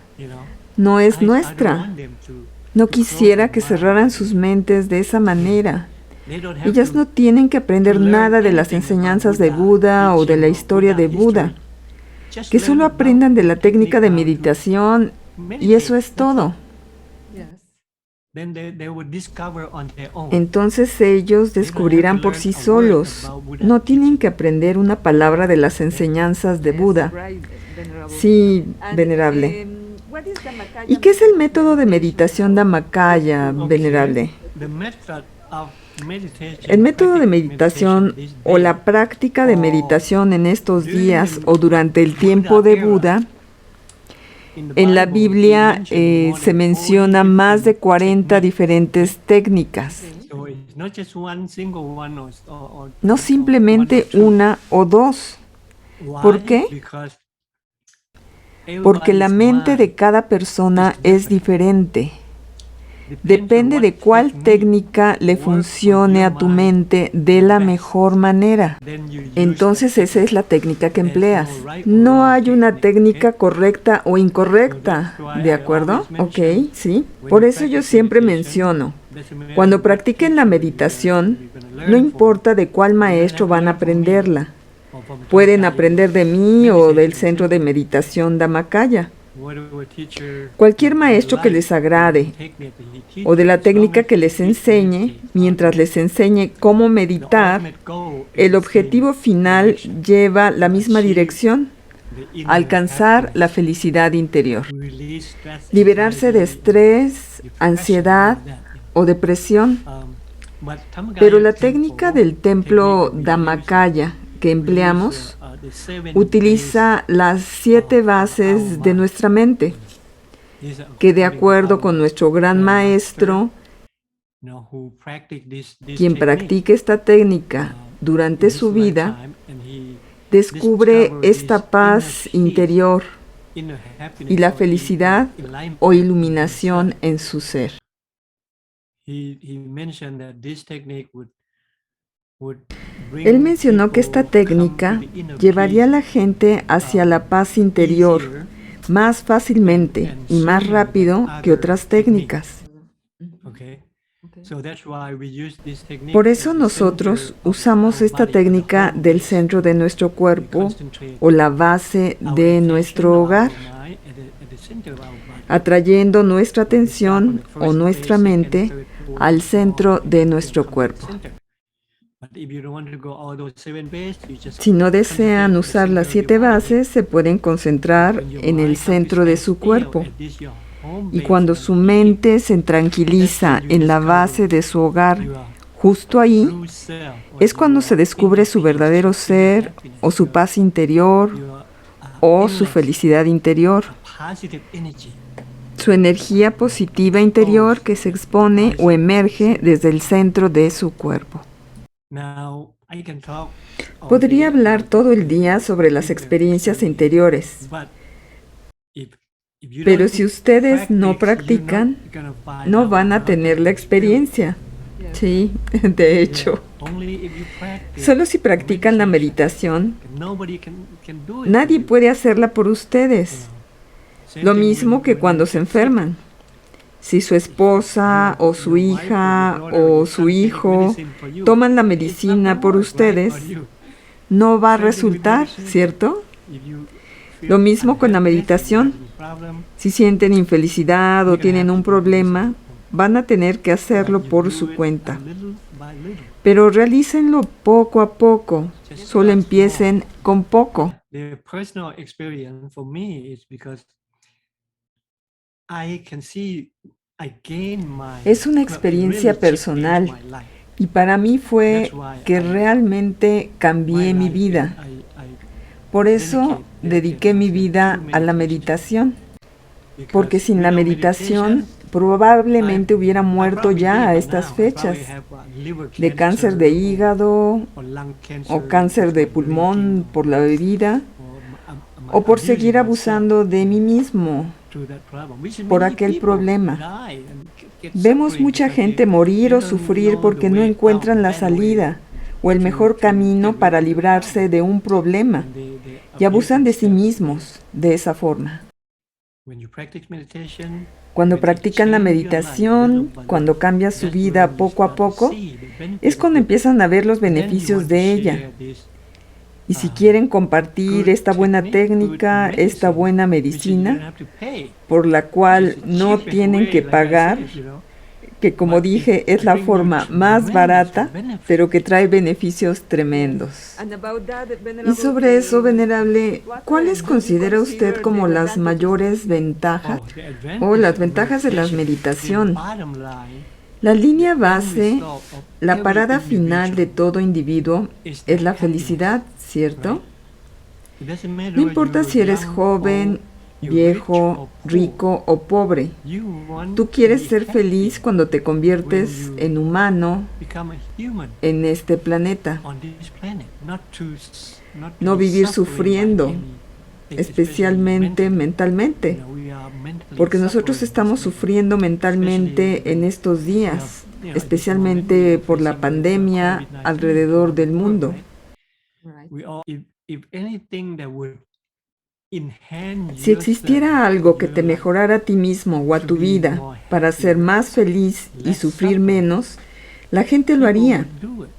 no es nuestra. No quisiera que cerraran sus mentes de esa manera. Ellas no tienen que aprender nada de las enseñanzas de Buda o de la historia de Buda. Que solo aprendan de la técnica de meditación y eso es todo. Entonces ellos descubrirán por sí solos. No tienen que aprender una palabra de las enseñanzas de Buda. Sí, venerable. ¿Y qué es el método de meditación Dhammakaya, venerable? El método de meditación o la práctica de meditación en estos días o durante el tiempo de Buda, en la Biblia se menciona más de 40 diferentes técnicas. No simplemente una o dos. ¿Por qué? Porque la mente de cada persona es diferente. Depende de cuál técnica le funcione a tu mente de la mejor manera. Entonces esa es la técnica que empleas. No hay una técnica correcta o incorrecta, ¿de acuerdo? Ok, sí. Por eso yo siempre menciono, cuando practiquen la meditación, no importa de cuál maestro van a aprenderla. Pueden aprender de mí o del Centro de Meditación Dhammakaya. Cualquier maestro que les agrade o de la técnica que les enseñe, mientras les enseñe cómo meditar, el objetivo final lleva la misma dirección, alcanzar la felicidad interior, liberarse de estrés, ansiedad o depresión. Pero la técnica del templo Dhammakaya que empleamos utiliza las 7 bases de nuestra mente, que de acuerdo con nuestro gran maestro, quien practique esta técnica durante su vida, descubre esta paz interior y la felicidad o iluminación en su ser. Él mencionó que esta técnica llevaría a la gente hacia la paz interior más fácilmente y más rápido que otras técnicas. Por eso nosotros usamos esta técnica del centro de nuestro cuerpo o la base de nuestro hogar, atrayendo nuestra atención o nuestra mente al centro de nuestro cuerpo. Si no desean usar las 7 bases, se pueden concentrar en el centro de su cuerpo. Y cuando su mente se tranquiliza en la base de su hogar, justo ahí, es cuando se descubre su verdadero ser, o su paz interior, o su felicidad interior. positive energy. Su energía positiva interior que se expone o emerge desde el centro de su cuerpo. Now, I can talk all Podría day hablar about todo el día sobre las experiencias interiores, but if you pero don't si ustedes no practice, you're not practican, gonna find no out van a about tener the la experience. experiencia. Sí, de hecho. Only if you practice Solo si practican la meditation, meditación, nobody can do it nadie for you, puede hacerla por you ustedes. know. Same Lo thing mismo when que you cuando get se sick. enferman. Si su esposa o su hija o su hijo toman la medicina por ustedes, no va a resultar, ¿cierto? Lo mismo con la meditación. Si sienten infelicidad o tienen un problema, van a tener que hacerlo por su cuenta. Pero realícenlo poco a poco. Solo empiecen con poco. The personal experience for me is because I can see I gain my Es una well, it experiencia really changed personal. my life. Y para mí fue That's why que I- realmente cambié my mi life is- vida. I Por eso dediqué mi myself vida to a la meditation. meditación. Porque Because sin la without meditación meditation, probablemente hubiera I muerto probably ya dead a by estas now. I fechas probably have, liver de cáncer de hígado or lung cancer o cáncer de because of pulmón drinking por la bebida or o por abusing seguir myself abusando de mí mismo through that problem, which por many aquel people problema. die and get Vemos suffering mucha because gente they morir o don't sufrir know porque the no way encuentran out, la better way salida o el to- mejor to camino get rid para of the librarse problem. de un problema And they y abusan de abuse sí themselves. mismos de esa forma. When you practice meditation, Cuando when you practican la change your life meditación, little by cuando little, cambia su that's vida when you poco a start to poco, see the benefit es of cuando it. empiezan a ver los Then you beneficios want to de ella. share this, Y si ah, quieren compartir good esta buena technique, good técnica, esta medicine, buena which you don't medicina, have to pay. por la cual It's the no cheapest tienen way, que like I pagar, said, you know. que como But dije it es la brings you forma más tremendous barata, benefit. pero que trae beneficios tremendos. Y sobre eso, venerable, ¿cuáles considera usted como las mayores ventajas Oh, the o las advantage of ventajas de la meditation, meditación? the bottom line, La línea the base, end result of la every parada final de individual todo individuo is the es la happiness, felicidad, ¿cierto? right? It doesn't matter No whether importa you're si eres young, joven, old, you're rich viejo, or poor. rico o pobre. You want Tú to quieres be ser happy feliz cuando te conviertes when you en humano become a human en este planeta. on this planet, not to No be vivir suffering by sufriendo, anything, especialmente especially mentalmente. mentally. You know, we are mentally Porque nosotros suffering estamos this way. sufriendo mentalmente en estos días, especialmente por la pandemia alrededor del mundo. We all, if anything that would enhance Si existiera yourself, algo que your te life, mejorara a ti mismo o a tu vida para ser más feliz y sufrir menos, la gente lo people haría. would do it.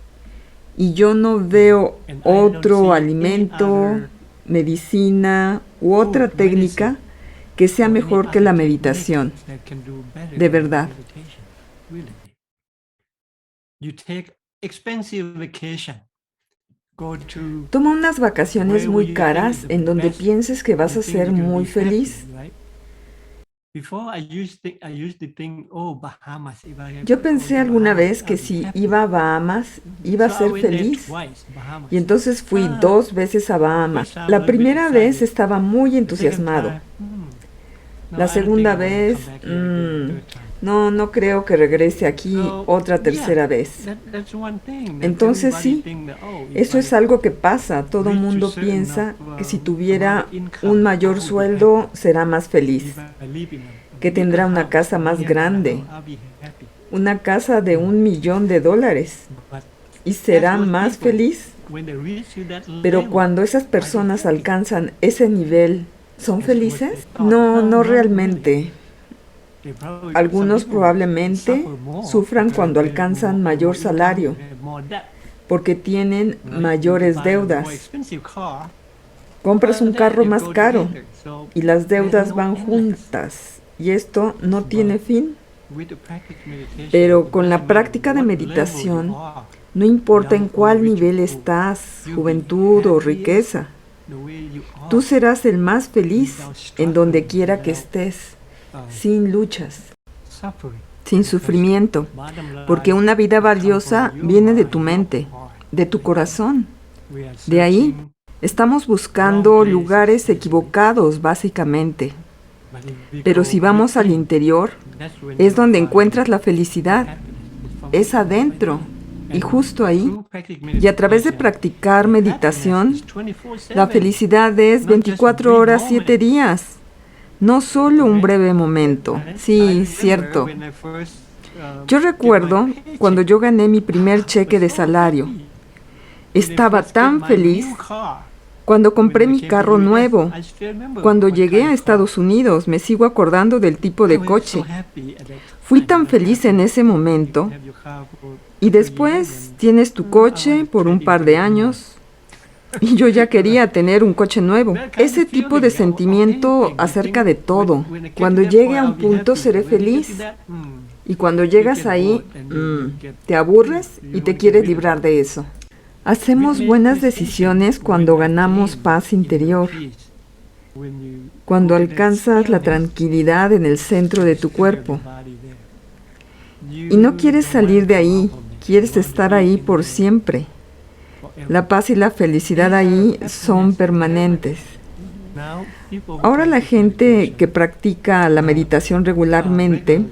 Y yo no veo And I don't otro see any alimento, other medicina u otra food, técnica medicine, que sea or any mejor que other la technique meditación. that can do better De than verdad. meditation, really. You take expensive vacation, go to Toma unas vacaciones where muy you think caras is the en donde best pienses que vas a and think ser you're gonna muy be feliz. happy, right? Before I used to think, oh, Bahamas. If I Yo go pensé to alguna Bahamas, vez que I'll be si happy. iba a Bahamas, iba a So I ser went there feliz. twice, Bahamas. Y entonces fui Ah, 2 veces a Bahamas. first time La a little bit primera vez excited. estaba muy The second entusiasmado. time, no, La I don't think segunda I wanna vez, come back here again, third time. no creo que regrese aquí So, otra yeah, tercera vez. That's one thing that Entonces everybody sí, think that, oh, if Eso es I algo que pasa. Todo reach to mundo certain piensa que si amount tuviera of income, un I mayor will be sueldo happy. será más feliz. If I live in a Que bigger tendrá una house, casa a más million dollar grande. house, I'll be happy. Una casa de $1.000.000 But y será that's what más people, feliz. when they reach to that Pero level, cuando esas personas alcanzan ese nivel, ¿son that's what felices? they thought. No, no not really. algumente. They probably- Algunos some people probablemente suffer more sufran because cuando they have alcanzan more mayor income, salario, they have more debt, porque tienen right? mayores You buy a more deudas. expensive car, Compras un that carro it más go caro together. So y las there's deudas no van endless. juntas. Y esto no tiene fin. With the practice meditation, Pero it con la doesn't práctica de matter what level meditación, you are, no importa en young or cuál rich nivel or estás, you'll be juventud o happy riqueza, the way you are, tú serás el más feliz en donde quiera que without, estés, uh, sin luchas, suffering. sin sufrimiento, Bottom line, porque una vida it comes valiosa from your viene de mind, tu your mente, heart. de tu corazón. We are De ahí searching estamos buscando lugares equivocados, básicamente. Pero si vamos al interior, es donde encuentras la felicidad. Es adentro y justo ahí. Y a través de practicar meditación, la felicidad es 24 horas, 7 días. No solo un breve momento. Sí, cierto. Yo recuerdo cuando yo gané mi primer cheque de salario. Estaba tan feliz cuando compré mi carro nuevo. Cuando llegué a Estados Unidos, me sigo acordando del tipo de coche. Fui tan feliz en ese momento. Y después tienes tu coche por un par de años. Y yo ya quería tener un coche nuevo. Ese tipo de sentimiento acerca de todo. Cuando llegue a un punto seré feliz. Y cuando llegas ahí, te aburres y te quieres librar de eso. Hacemos buenas decisiones cuando ganamos paz interior. Cuando alcanzas la tranquilidad en el centro de tu cuerpo. Y no quieres salir de ahí, quieres estar ahí por siempre. La paz y la felicidad ahí son permanentes. Ahora la gente que practica la meditación regularmente,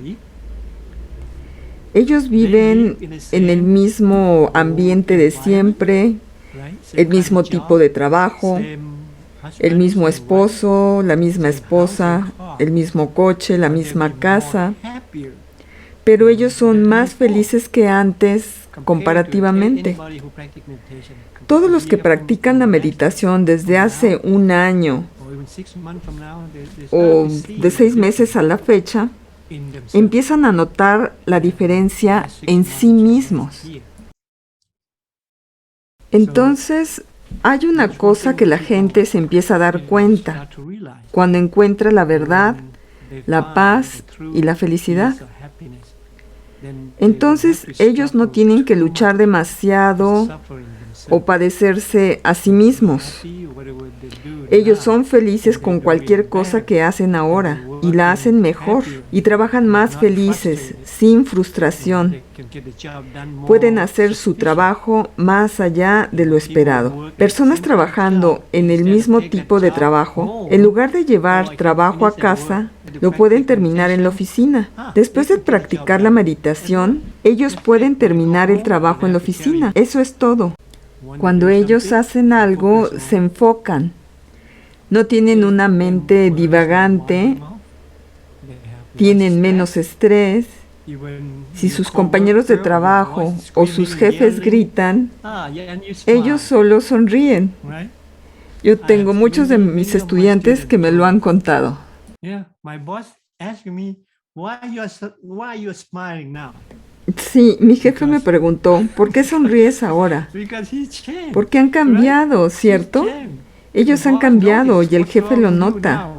ellos viven en el mismo ambiente de siempre, el mismo tipo de trabajo, el mismo esposo, la misma esposa, el mismo coche, la misma casa, pero ellos son más felices que antes comparativamente. Todos los que practican la meditación desde hace un año o de 6 meses a la fecha, empiezan a notar la diferencia en sí mismos. Entonces, hay una cosa que la gente se empieza a dar cuenta cuando encuentra la verdad, la paz y la felicidad. Entonces, ellos no tienen que luchar demasiado o padecerse a sí mismos. Ellos son felices con cualquier cosa que hacen ahora y la hacen mejor y trabajan más felices, sin frustración. Pueden hacer su trabajo más allá de lo esperado. Personas trabajando en el mismo tipo de trabajo, en lugar de llevar trabajo a casa, lo pueden terminar en la oficina. Después de practicar la meditación, ellos pueden terminar el trabajo en la oficina. Eso es todo. Cuando ellos hacen algo, se enfocan. No tienen una mente divagante, tienen menos estrés. Si sus compañeros de trabajo o sus jefes gritan, ellos solo sonríen. Yo tengo muchos de mis estudiantes que me lo han contado. Sí, mi jefe me preguntó, ¿por qué sonríes ahora? Porque han cambiado, ¿cierto? Ellos han cambiado y el jefe lo nota.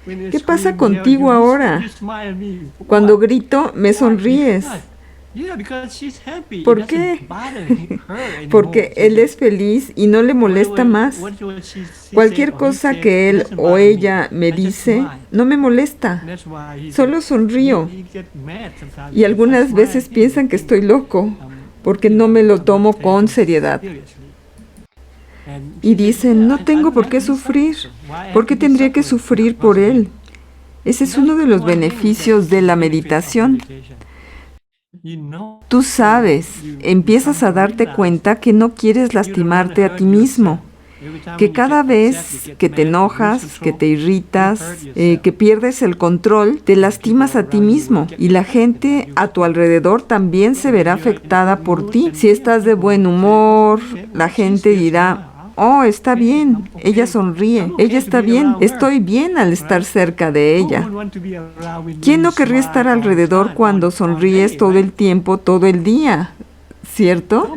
¿Qué pasa contigo ahora? Cuando grito, me sonríes. ¿Por qué? Porque él es feliz y no le molesta más. Cualquier cosa que él o ella me dice, no me molesta. Solo sonrío. Y algunas veces piensan que estoy loco, porque no me lo tomo con seriedad. Y dicen, no tengo por qué sufrir. ¿Por qué tendría que sufrir por él? Ese es uno de los beneficios de la meditación. Tú sabes, empiezas a darte cuenta que no quieres lastimarte a ti mismo, que cada vez que te enojas, que te irritas, que pierdes el control, te lastimas a ti mismo y la gente a tu alrededor también se verá afectada por ti. Si estás de buen humor, la gente dirá, oh, está bien, ella sonríe, ella está bien, estoy bien al estar cerca de ella. ¿Quién no querría estar alrededor cuando sonríes todo el tiempo, todo el día? ¿Cierto?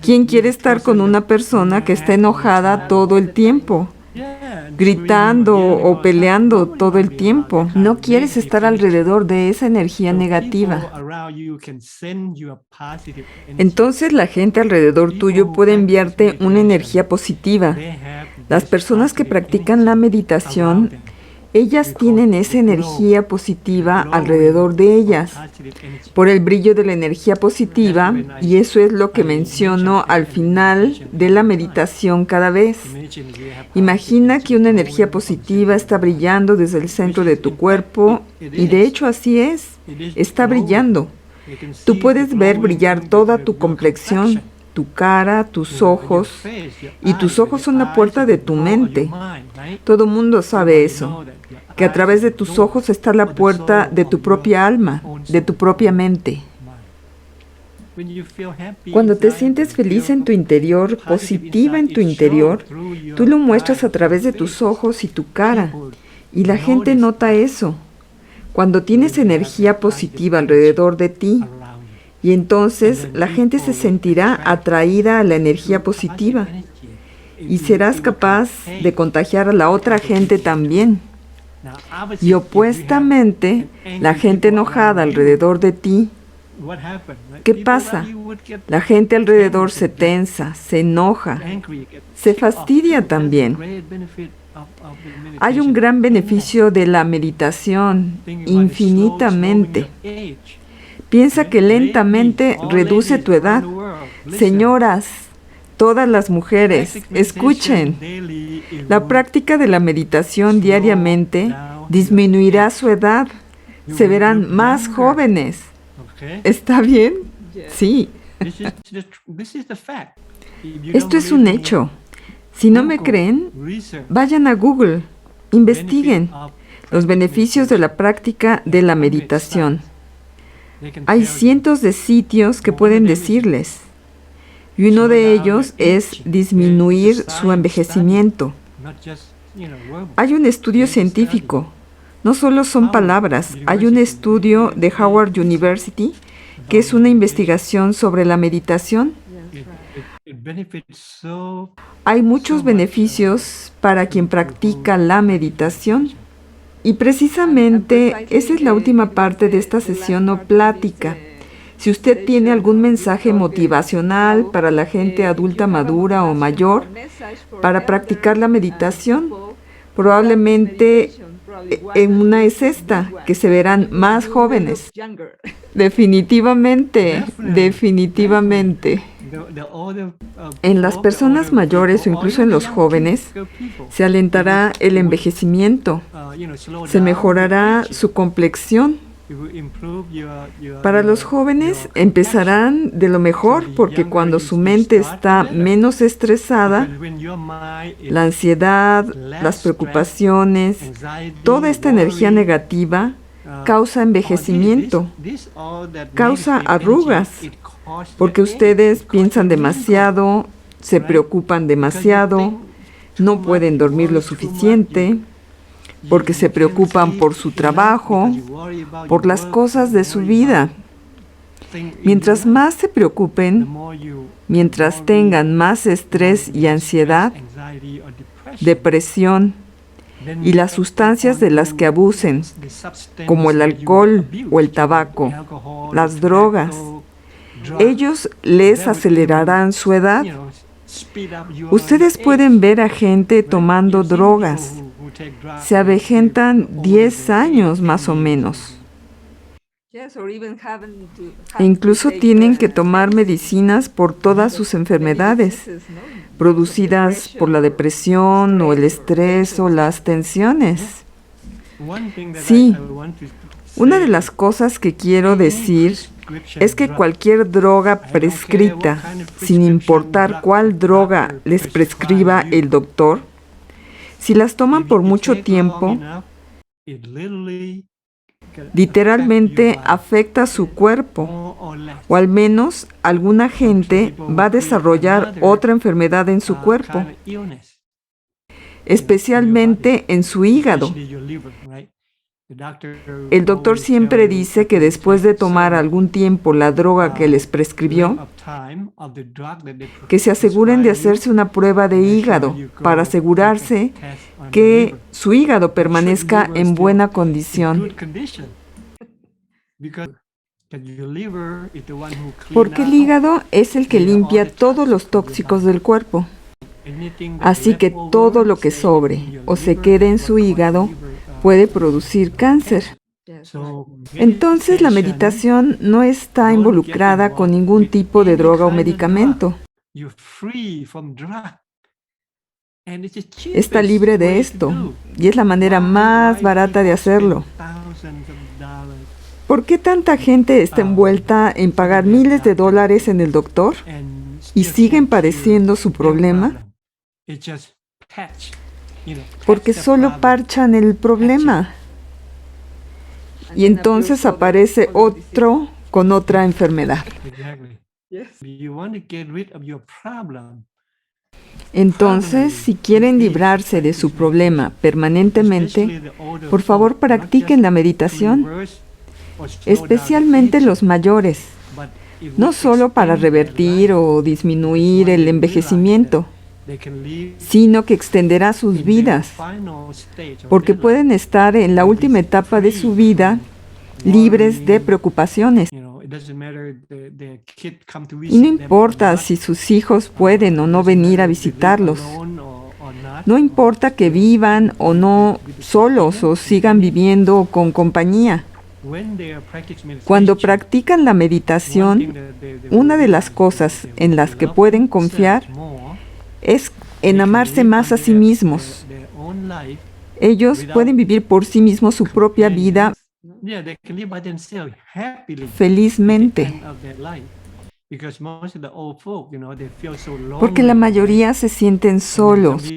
¿Quién quiere estar con una persona que está enojada todo el tiempo? Gritando o peleando todo el tiempo. No quieres estar alrededor de esa energía negativa. Entonces la gente alrededor tuyo puede enviarte una energía positiva. Las personas que practican la meditación Ellas tienen esa energía positiva alrededor de ellas, por el brillo de la energía positiva, y eso es lo que menciono al final de la meditación cada vez. Imagina que una energía positiva está brillando desde el centro de tu cuerpo, y de hecho así es, está brillando. Tú puedes ver brillar toda tu complexión, tu cara, tus ojos, y tus ojos son la puerta de tu mente. Todo mundo sabe eso, que a través de tus ojos está la puerta de tu propia alma, de tu propia mente. Cuando te sientes feliz en tu interior, positiva en tu interior, tú lo muestras a través de tus ojos y tu cara, y la gente nota eso. Cuando tienes energía positiva alrededor de ti, y entonces la gente se sentirá atraída a la energía positiva, y serás capaz de contagiar a la otra gente también. Y opuestamente, la gente enojada alrededor de ti, ¿qué pasa? La gente alrededor se tensa, se enoja, se fastidia también. Hay un gran beneficio de la meditación, infinitamente. Piensa que lentamente reduce tu edad. Señoras, todas las mujeres, escuchen. La práctica de la meditación diariamente disminuirá su edad. Se verán más jóvenes. ¿Está bien? Sí. Esto es un hecho. Si no me creen, vayan a Google, investiguen los beneficios de la práctica de la meditación. Hay cientos de sitios que pueden decirles, y uno de ellos es disminuir su envejecimiento. Hay un estudio científico, no solo son palabras, hay un estudio de Howard University que es una investigación sobre la meditación. Hay muchos beneficios para quien practica la meditación. Y precisamente esa es la última parte de esta sesión o plática. Si usted tiene algún mensaje motivacional para la gente adulta madura o mayor para practicar la meditación, probablemente una es esta, que se verán más jóvenes. Definitivamente, definitivamente. En las personas mayores o incluso en los jóvenes se alentará el envejecimiento, se mejorará su complexión. Para los jóvenes empezarán de lo mejor porque cuando su mente está menos estresada, la ansiedad, las preocupaciones, toda esta energía negativa causa envejecimiento, causa arrugas, porque ustedes piensan demasiado, se preocupan demasiado, no pueden dormir lo suficiente, porque se preocupan por su trabajo, por las cosas de su vida. Mientras más se preocupen, mientras tengan más estrés y ansiedad, depresión y las sustancias de las que abusen, como el alcohol o el tabaco, las drogas, ellos les acelerarán su edad. Ustedes pueden ver a gente tomando drogas. Se avejentan 10 años más o menos. E incluso tienen que tomar medicinas por todas sus enfermedades, producidas por la depresión o el estrés o las tensiones. Sí, una de las cosas que quiero decir es que cualquier droga prescrita, sin importar cuál droga les prescriba el doctor, si las toman por mucho tiempo, literalmente afecta a su cuerpo, o al menos alguna gente va a desarrollar otra enfermedad en su cuerpo, especialmente en su hígado. El doctor siempre dice que después de tomar algún tiempo la droga que les prescribió, que se aseguren de hacerse una prueba de hígado para asegurarse que su hígado permanezca en buena condición. Porque el hígado es el que limpia todos los tóxicos del cuerpo. Así que todo lo que sobre o se quede en su hígado puede producir cáncer. So Entonces la meditación no está involucrada con ningún tipo de droga o medicamento. you're free from drug. And it's the Está cheapest libre de way to esto do. y es la manera más Why barata de people hacerlo. spend thousands of dollars ¿Por qué tanta gente está envuelta en pagar miles de dólares en el doctor and y still siguen can't padeciendo cure su their problema? problem? It just patch, Porque patch the solo problem. parchan el problema. Y entonces aparece otro con otra enfermedad. Exactly. You want to get rid of your problem. Entonces, si quieren librarse de su problema permanentemente, por favor practiquen la meditación, especialmente los mayores, no solo para revertir o disminuir el envejecimiento, sino que extenderá sus vidas, porque pueden estar en la última etapa de su vida libres de preocupaciones. Y no importa si sus hijos pueden o no venir a visitarlos. No importa que vivan o no solos o sigan viviendo con compañía. Cuando practican la meditación, una de las cosas en las que pueden confiar es en amarse más a sí mismos. Ellos pueden vivir por sí mismos su propia vida felizmente. Porque la mayoría se sienten solos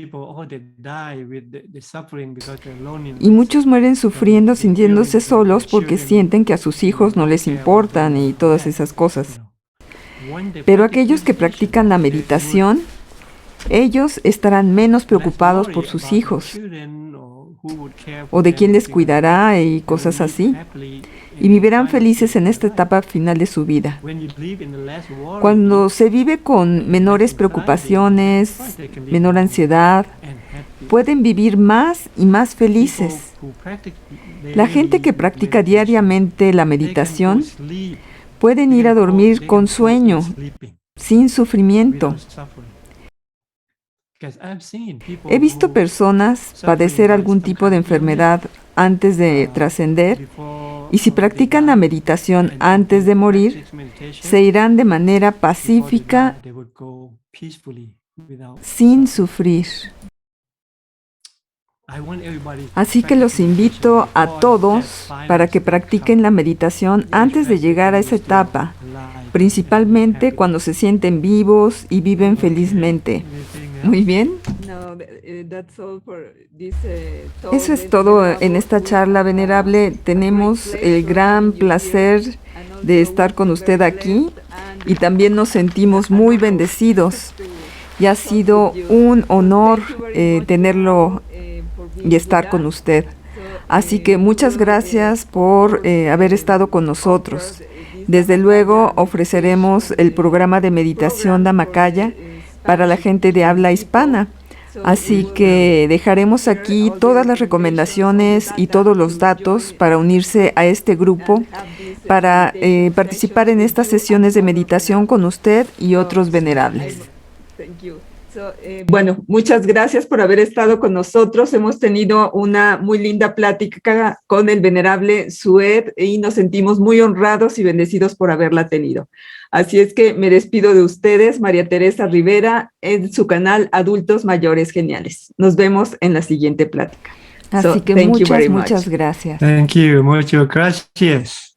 y muchos mueren sufriendo, sintiéndose solos porque sienten que a sus hijos no les importan y todas esas cosas. Pero aquellos que practican la meditación, ellos estarán menos preocupados por sus hijos o de quién les cuidará y cosas así, y vivirán felices en esta etapa final de su vida. Cuando se vive con menores preocupaciones, menor ansiedad, pueden vivir más y más felices. La gente que practica diariamente la meditación pueden ir a dormir con sueño, sin sufrimiento. He visto personas padecer algún tipo de enfermedad antes de trascender, y si practican la meditación antes de morir, se irán de manera pacífica, sin sufrir. Así que los invito a todos para que practiquen la meditación antes de llegar a esa etapa, principalmente cuando se sienten vivos y viven felizmente. Muy bien. Eso es todo en esta charla, venerable. Tenemos el gran placer de estar con usted aquí y también nos sentimos muy bendecidos. Y ha sido un honor tenerlo y estar con usted. Así que muchas gracias por haber estado con nosotros. Desde luego ofreceremos el programa de meditación Dhammakaya para la gente de habla hispana. Así que dejaremos aquí todas las recomendaciones y todos los datos para unirse a este grupo, para participar en estas sesiones de meditación con usted y otros venerables. Bueno, muchas gracias por haber estado con nosotros. Hemos tenido una muy linda plática con el venerable Sued y nos sentimos muy honrados y bendecidos por haberla tenido. Así es que me despido de ustedes, María Teresa Rivera, en su canal Adultos Mayores Geniales. Nos vemos en la siguiente plática. Así que muchas gracias. Thank you, muchas gracias.